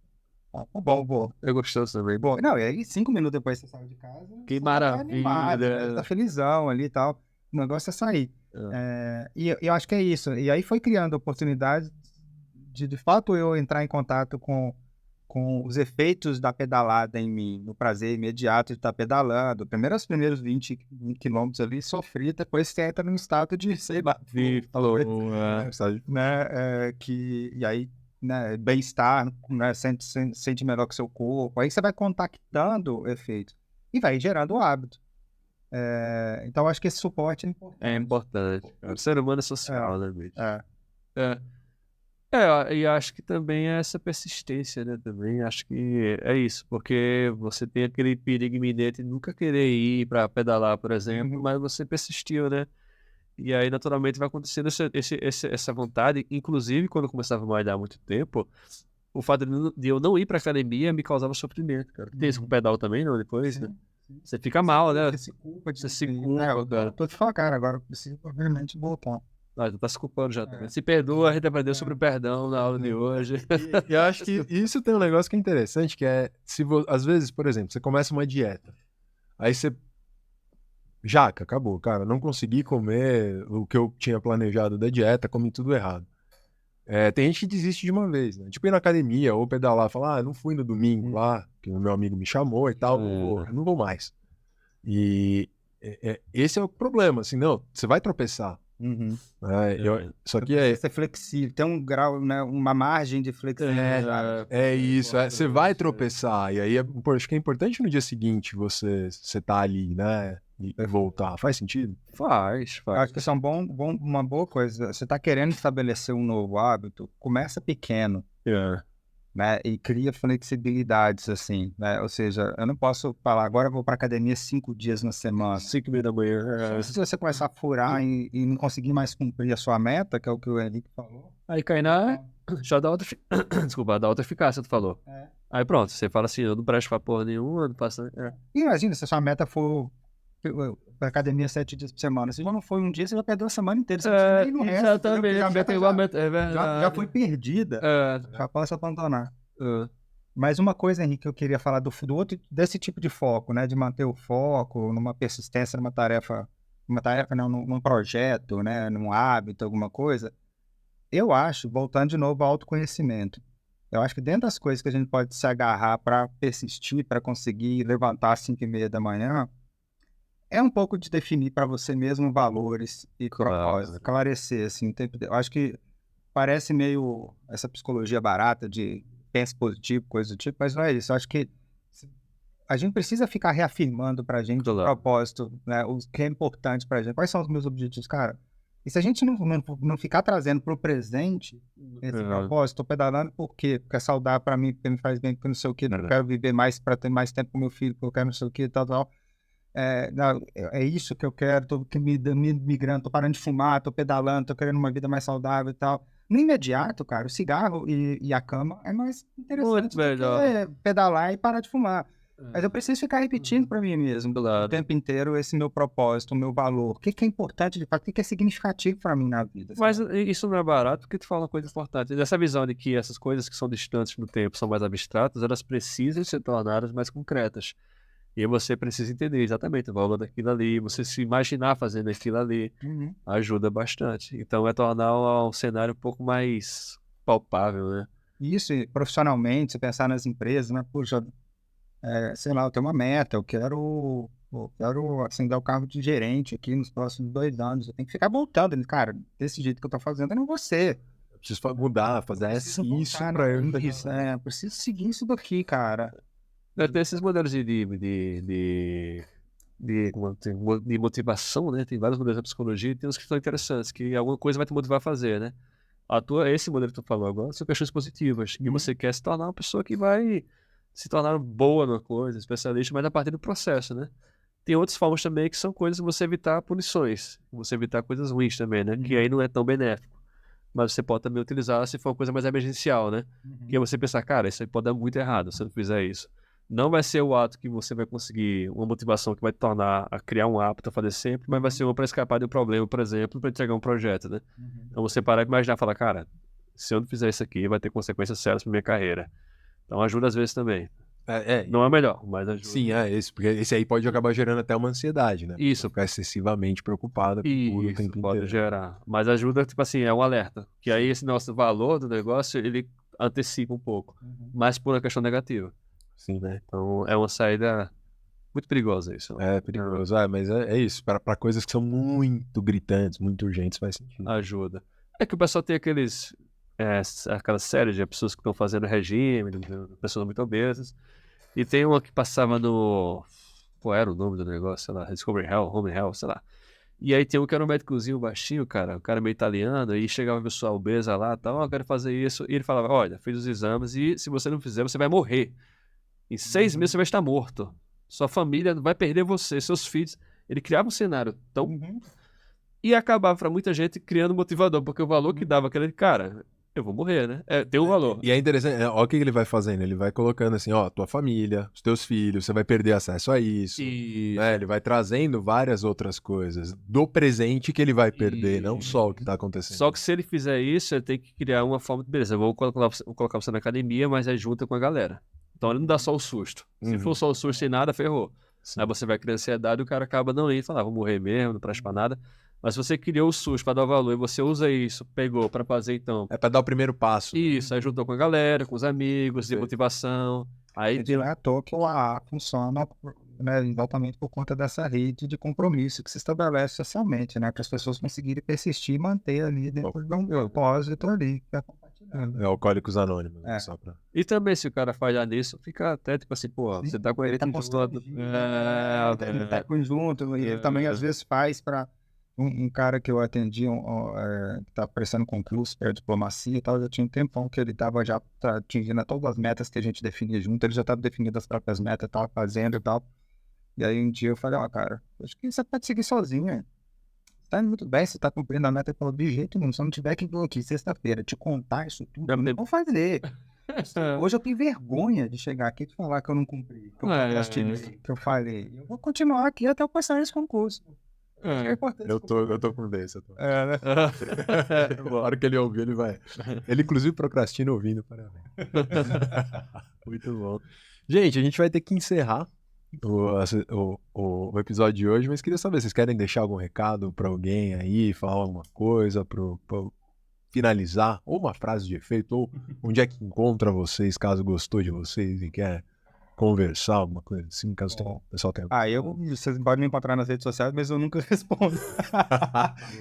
Ah, tá bom, vou. Eu gostei também. Bom, não, e aí 5 minutos depois você sai de casa. Que você maravilha. Tá animado, né? Você tá felizão ali e tal. O negócio é sair. E eu acho que é isso. E aí foi criando oportunidades de fato eu entrar em contato com os efeitos da pedalada em mim, no prazer imediato de estar pedalando. Primeiro os primeiros 20 quilômetros ali sofri, depois você entra num estado de, sei lá, Falou. né, e aí, né, bem-estar, né, sente melhor com o seu corpo, aí você vai contactando o efeito e vai gerando o hábito. Então acho que esse suporte é importante. É importante. O ser humano é social, né, bicho? É. E acho que também é essa persistência, né, também, acho que é isso, porque você tem aquele perigo iminente de nunca querer ir para pedalar, por exemplo, mas você persistiu, né, e aí naturalmente vai acontecendo essa vontade, inclusive quando eu começava a malhar há muito tempo, o fato de eu não ir para academia me causava sofrimento, cara. Tem isso com pedal também, não, depois, né? Você fica mal, né? Você se culpa. Você se culpa, cara. Tô te falando, cara, agora eu preciso realmente voltar. Tu tá se culpando já também. Se perdoa, a gente aprendeu sobre o perdão na aula de hoje. E eu acho que isso tem um negócio que é interessante, que é, às vezes, por exemplo, você começa uma dieta, aí você... Jaca, acabou, cara, não consegui comer o que eu tinha planejado da dieta, comi tudo errado. Tem gente que desiste de uma vez, né? Tipo ir na academia ou pedalar, falar, não fui no domingo lá, que o meu amigo me chamou e tal, não vou mais. E esse é o problema, assim, não, você vai tropeçar. Só que ser flexível, tem um grau, né, uma margem de flexibilidade. Você vai tropeçar, e aí acho que é importante no dia seguinte você tá ali, né, e voltar. Faz sentido? Faz. Eu acho que isso é uma boa coisa. Você está querendo estabelecer um novo hábito, começa pequeno. Né, e cria flexibilidades, assim, né? Ou seja, eu não posso falar, agora eu vou para academia 5 dias na semana. 5h30 da manhã. Se você começar a furar e não conseguir mais cumprir a sua meta, que é o que o Henrique falou. Aí cai já dá outra... Desculpa, dá outra eficácia, tu falou. Aí pronto, você fala assim, eu não presto pra porra nenhuma, não passa... Imagina, se a sua meta for para academia 7 dias por semana. Se já não foi um dia, você já perdeu a semana inteira. Você não precisa nem ir no resto. Exatamente. Já foi perdida. Já posso abandonar. Mas uma coisa, Henrique, que eu queria falar desse tipo de foco, né? De manter o foco numa persistência, numa tarefa não, num projeto, né? Num hábito, alguma coisa. Eu acho, voltando de novo ao autoconhecimento, eu acho que dentro das coisas que a gente pode se agarrar para persistir, para conseguir levantar às 5h30 da manhã, é um pouco de definir para você mesmo valores e propósitos, esclarecer, assim. Eu acho que parece meio essa psicologia barata de pensa positivo, coisa do tipo, mas não é isso. Eu acho que a gente precisa ficar reafirmando pra gente o propósito, né? O que é importante pra gente. Quais são os meus objetivos, cara? E se a gente não ficar trazendo pro presente esse propósito, tô pedalando por quê? Porque é saudável pra mim, porque me faz bem, porque não sei o quê, eu quero viver mais pra ter mais tempo com meu filho, porque eu quero não sei o quê, tal. É isso que eu quero, tô migrando, tô parando de fumar, tô pedalando, tô querendo uma vida mais saudável e tal. No imediato, cara, o cigarro e a cama é mais interessante do que pedalar e parar de fumar. Mas eu preciso ficar repetindo para mim mesmo o tempo inteiro esse meu propósito, o meu valor. O que é importante de fato, o que é significativo para mim na vida. Mas isso não é barato porque tu fala uma coisa importante. Essa visão de que essas coisas que são distantes no tempo são mais abstratas, elas precisam ser tornadas mais concretas. E você precisa entender exatamente o valor daquilo ali, você se imaginar fazendo aquilo ali, ajuda bastante. Então é tornar um cenário um pouco mais palpável, né? Isso, e profissionalmente, você pensar nas empresas, né? Puxa, sei lá, eu tenho uma meta, eu quero acender o cargo de gerente aqui nos próximos 2 anos. Eu tenho que ficar voltando. Cara, desse jeito que eu tô fazendo, eu não vou ser. Eu preciso mudar, fazer Preciso isso voltar, pra eu... isso, preciso seguir isso daqui, cara. Tem esses modelos de motivação, né? Tem vários modelos da psicologia e tem uns que são interessantes, que alguma coisa vai te motivar a fazer, né? Esse modelo que tu falou agora são questões positivas. E você quer se tornar uma pessoa que vai se tornar boa numa coisa, especialista, mas a partir do processo, né? Tem outras formas também que são coisas de você evitar punições, você evitar coisas ruins também, né? Que aí não é tão benéfico. Mas você pode também utilizar se for uma coisa mais emergencial, né? Que é você pensar, cara, isso aí pode dar muito errado se eu não fizer isso. Não vai ser o ato que você vai conseguir uma motivação que vai te tornar a criar um hábito a fazer sempre, mas vai ser uma para escapar de um problema, por exemplo, para entregar um projeto, né? Então você parar e imaginar e falar, cara, se eu não fizer isso aqui, vai ter consequências sérias para minha carreira. Então ajuda às vezes também. Não é melhor, mas ajuda. Sim, porque esse aí pode acabar gerando até uma ansiedade, né? Isso. Ficar excessivamente preocupado com tudo o tempo pode inteiro. gerar. Mas ajuda, tipo assim, é um alerta. Que aí esse nosso valor do negócio, ele antecipa um pouco. Mas por uma questão negativa. Sim. Né? Então é uma saída muito perigosa isso. Né? É perigoso, mas é isso. Para coisas que são muito gritantes, muito urgentes, faz sentido. Ajuda. É que o pessoal tem aquelas séries de pessoas que estão fazendo regime, pessoas muito obesas. E tem uma que passava no... Qual era o nome do negócio? Sei lá, Discovery Health, Home Health, sei lá. E aí tem um que era um médicozinho baixinho, cara, o cara meio italiano, e chegava a pessoa obesa lá, tal, eu quero fazer isso. E ele falava, olha, fez os exames e se você não fizer, você vai morrer. Em 6 meses você vai estar morto. Sua família vai perder você, seus filhos. Ele criava um cenário tão... E acabava pra muita gente criando motivador, porque o valor que dava aquele cara, eu vou morrer, né? Tem um valor. E é interessante, olha o que ele vai fazendo. Ele vai colocando assim, ó, tua família, os teus filhos, você vai perder acesso a isso. Né? Ele vai trazendo várias outras coisas do presente que ele vai perder, não só o que tá acontecendo. Só que se ele fizer isso, ele tem que criar uma forma de... Beleza, eu vou colocar você na academia, mas é junto com a galera. Então ele não dá só o susto. Se for só o susto sem nada, ferrou. Sim. Aí você vai criar ansiedade e o cara acaba não indo e fala, vou morrer mesmo, não presta pra nada. Mas se você criou o SUS para dar valor e você usa isso, pegou para fazer então... É para dar o primeiro passo. Isso, aí juntou com a galera, com os amigos, de motivação. Aí não é à toa que o AA funciona, né, exatamente por conta dessa rede de compromisso que se estabelece socialmente, né? Para as pessoas conseguirem persistir e manter ali dentro de um propósito ali. Que é compartilhado. Alcoólicos Anônimos. Só pra... E também se o cara falhar nisso, fica até tipo assim, pô, você tá com ele tá conjunto. Ele tá conjunto, e ele também às vezes faz para... Um cara que eu atendi, que estava prestando concurso para diplomacia e tal, já tinha um tempão que ele estava já atingindo todas as metas que a gente definia junto, ele já estava definindo as próprias metas, estava fazendo e tal. E aí um dia eu falei, cara, acho que você pode seguir sozinho, né? Tá indo muito bem, você tá cumprindo a meta. Ele falou, de jeito nenhum, se eu não tiver que vir aqui sexta-feira te contar isso tudo, eu não vou fazer. Hoje eu tenho vergonha de chegar aqui e falar que eu não cumpri, que eu falei. Eu vou continuar aqui até eu passar esse concurso. É importante. Eu tô com desse. Né? Na hora que ele ouvir, ele vai. Ele, inclusive, procrastina ouvindo. Parabéns. Muito bom. Gente, a gente vai ter que encerrar o episódio de hoje, mas queria saber, vocês querem deixar algum recado pra alguém aí, falar alguma coisa, pra finalizar, ou uma frase de efeito, ou onde é que encontra vocês, caso gostou de vocês e quer conversar, alguma coisa assim, caso o pessoal tenha... Vocês podem me encontrar nas redes sociais, mas eu nunca respondo.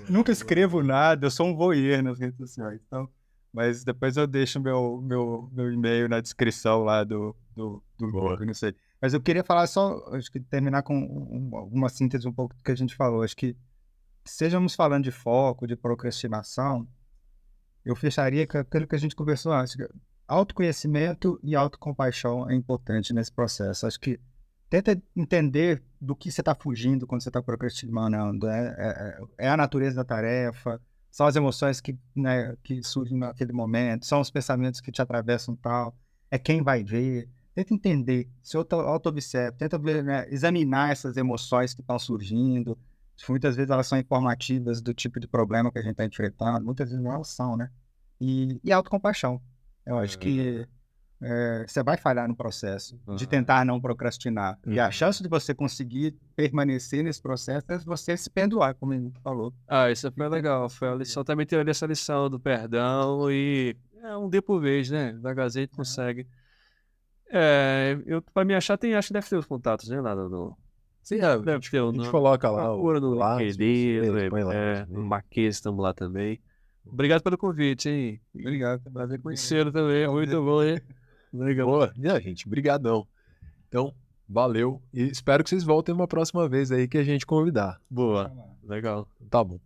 Nunca escrevo nada, eu sou um voyeur nas redes sociais. Então, mas depois eu deixo meu e-mail na descrição lá do blog, não sei. Mas eu queria falar só, acho que terminar com uma síntese um pouco do que a gente falou. Acho que, sejamos falando de foco, de procrastinação, eu fecharia com aquilo que a gente conversou antes. Autoconhecimento e autocompaixão é importante nesse processo. Acho que tenta entender do que você está fugindo quando você está procrastinando. É a natureza da tarefa, são as emoções que surgem naquele momento, são os pensamentos que te atravessam tal, é quem vai ver. Tenta entender, se auto-observe, tenta ver, examinar essas emoções que estão surgindo. Muitas vezes elas são informativas do tipo de problema que a gente está enfrentando, muitas vezes não elas são, né? E autocompaixão. Eu acho que você vai falhar no processo de tentar não procrastinar. E a chance de você conseguir permanecer nesse processo é você se perdoar, como ele falou. Isso foi legal. Foi a lição, também teria essa lição do perdão e É um dia por vez, né? Devagarzinho a gente consegue. Pra me achar, acho que deve ter os contatos, né? Lá no... Sim, Deve ter a gente coloca lá procura no lá, LinkedIn, põe lá. no Marquês, estamos lá também. Obrigado pelo convite, hein? Obrigado. Prazer conhecê-lo também, muito bom, hein? Legal. Boa, gente, brigadão. Então, valeu e espero que vocês voltem uma próxima vez aí que a gente convidar. Boa, legal. Tá bom.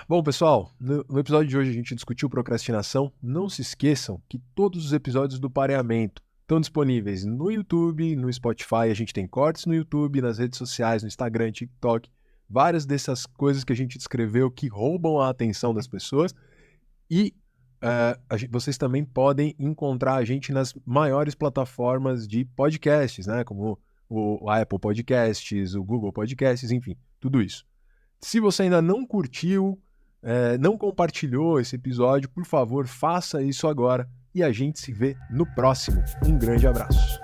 Bom, pessoal, no episódio de hoje a gente discutiu procrastinação. Não se esqueçam que todos os episódios do Pareamento estão disponíveis no YouTube, no Spotify. A gente tem cortes no YouTube, nas redes sociais, no Instagram, TikTok. Várias dessas coisas que a gente descreveu que roubam a atenção das pessoas. E vocês também podem encontrar a gente nas maiores plataformas de podcasts, né? Como o Apple Podcasts, o Google Podcasts, enfim, tudo isso. Se você ainda não curtiu, não compartilhou esse episódio, por favor, faça isso agora e a gente se vê no próximo. Um grande abraço.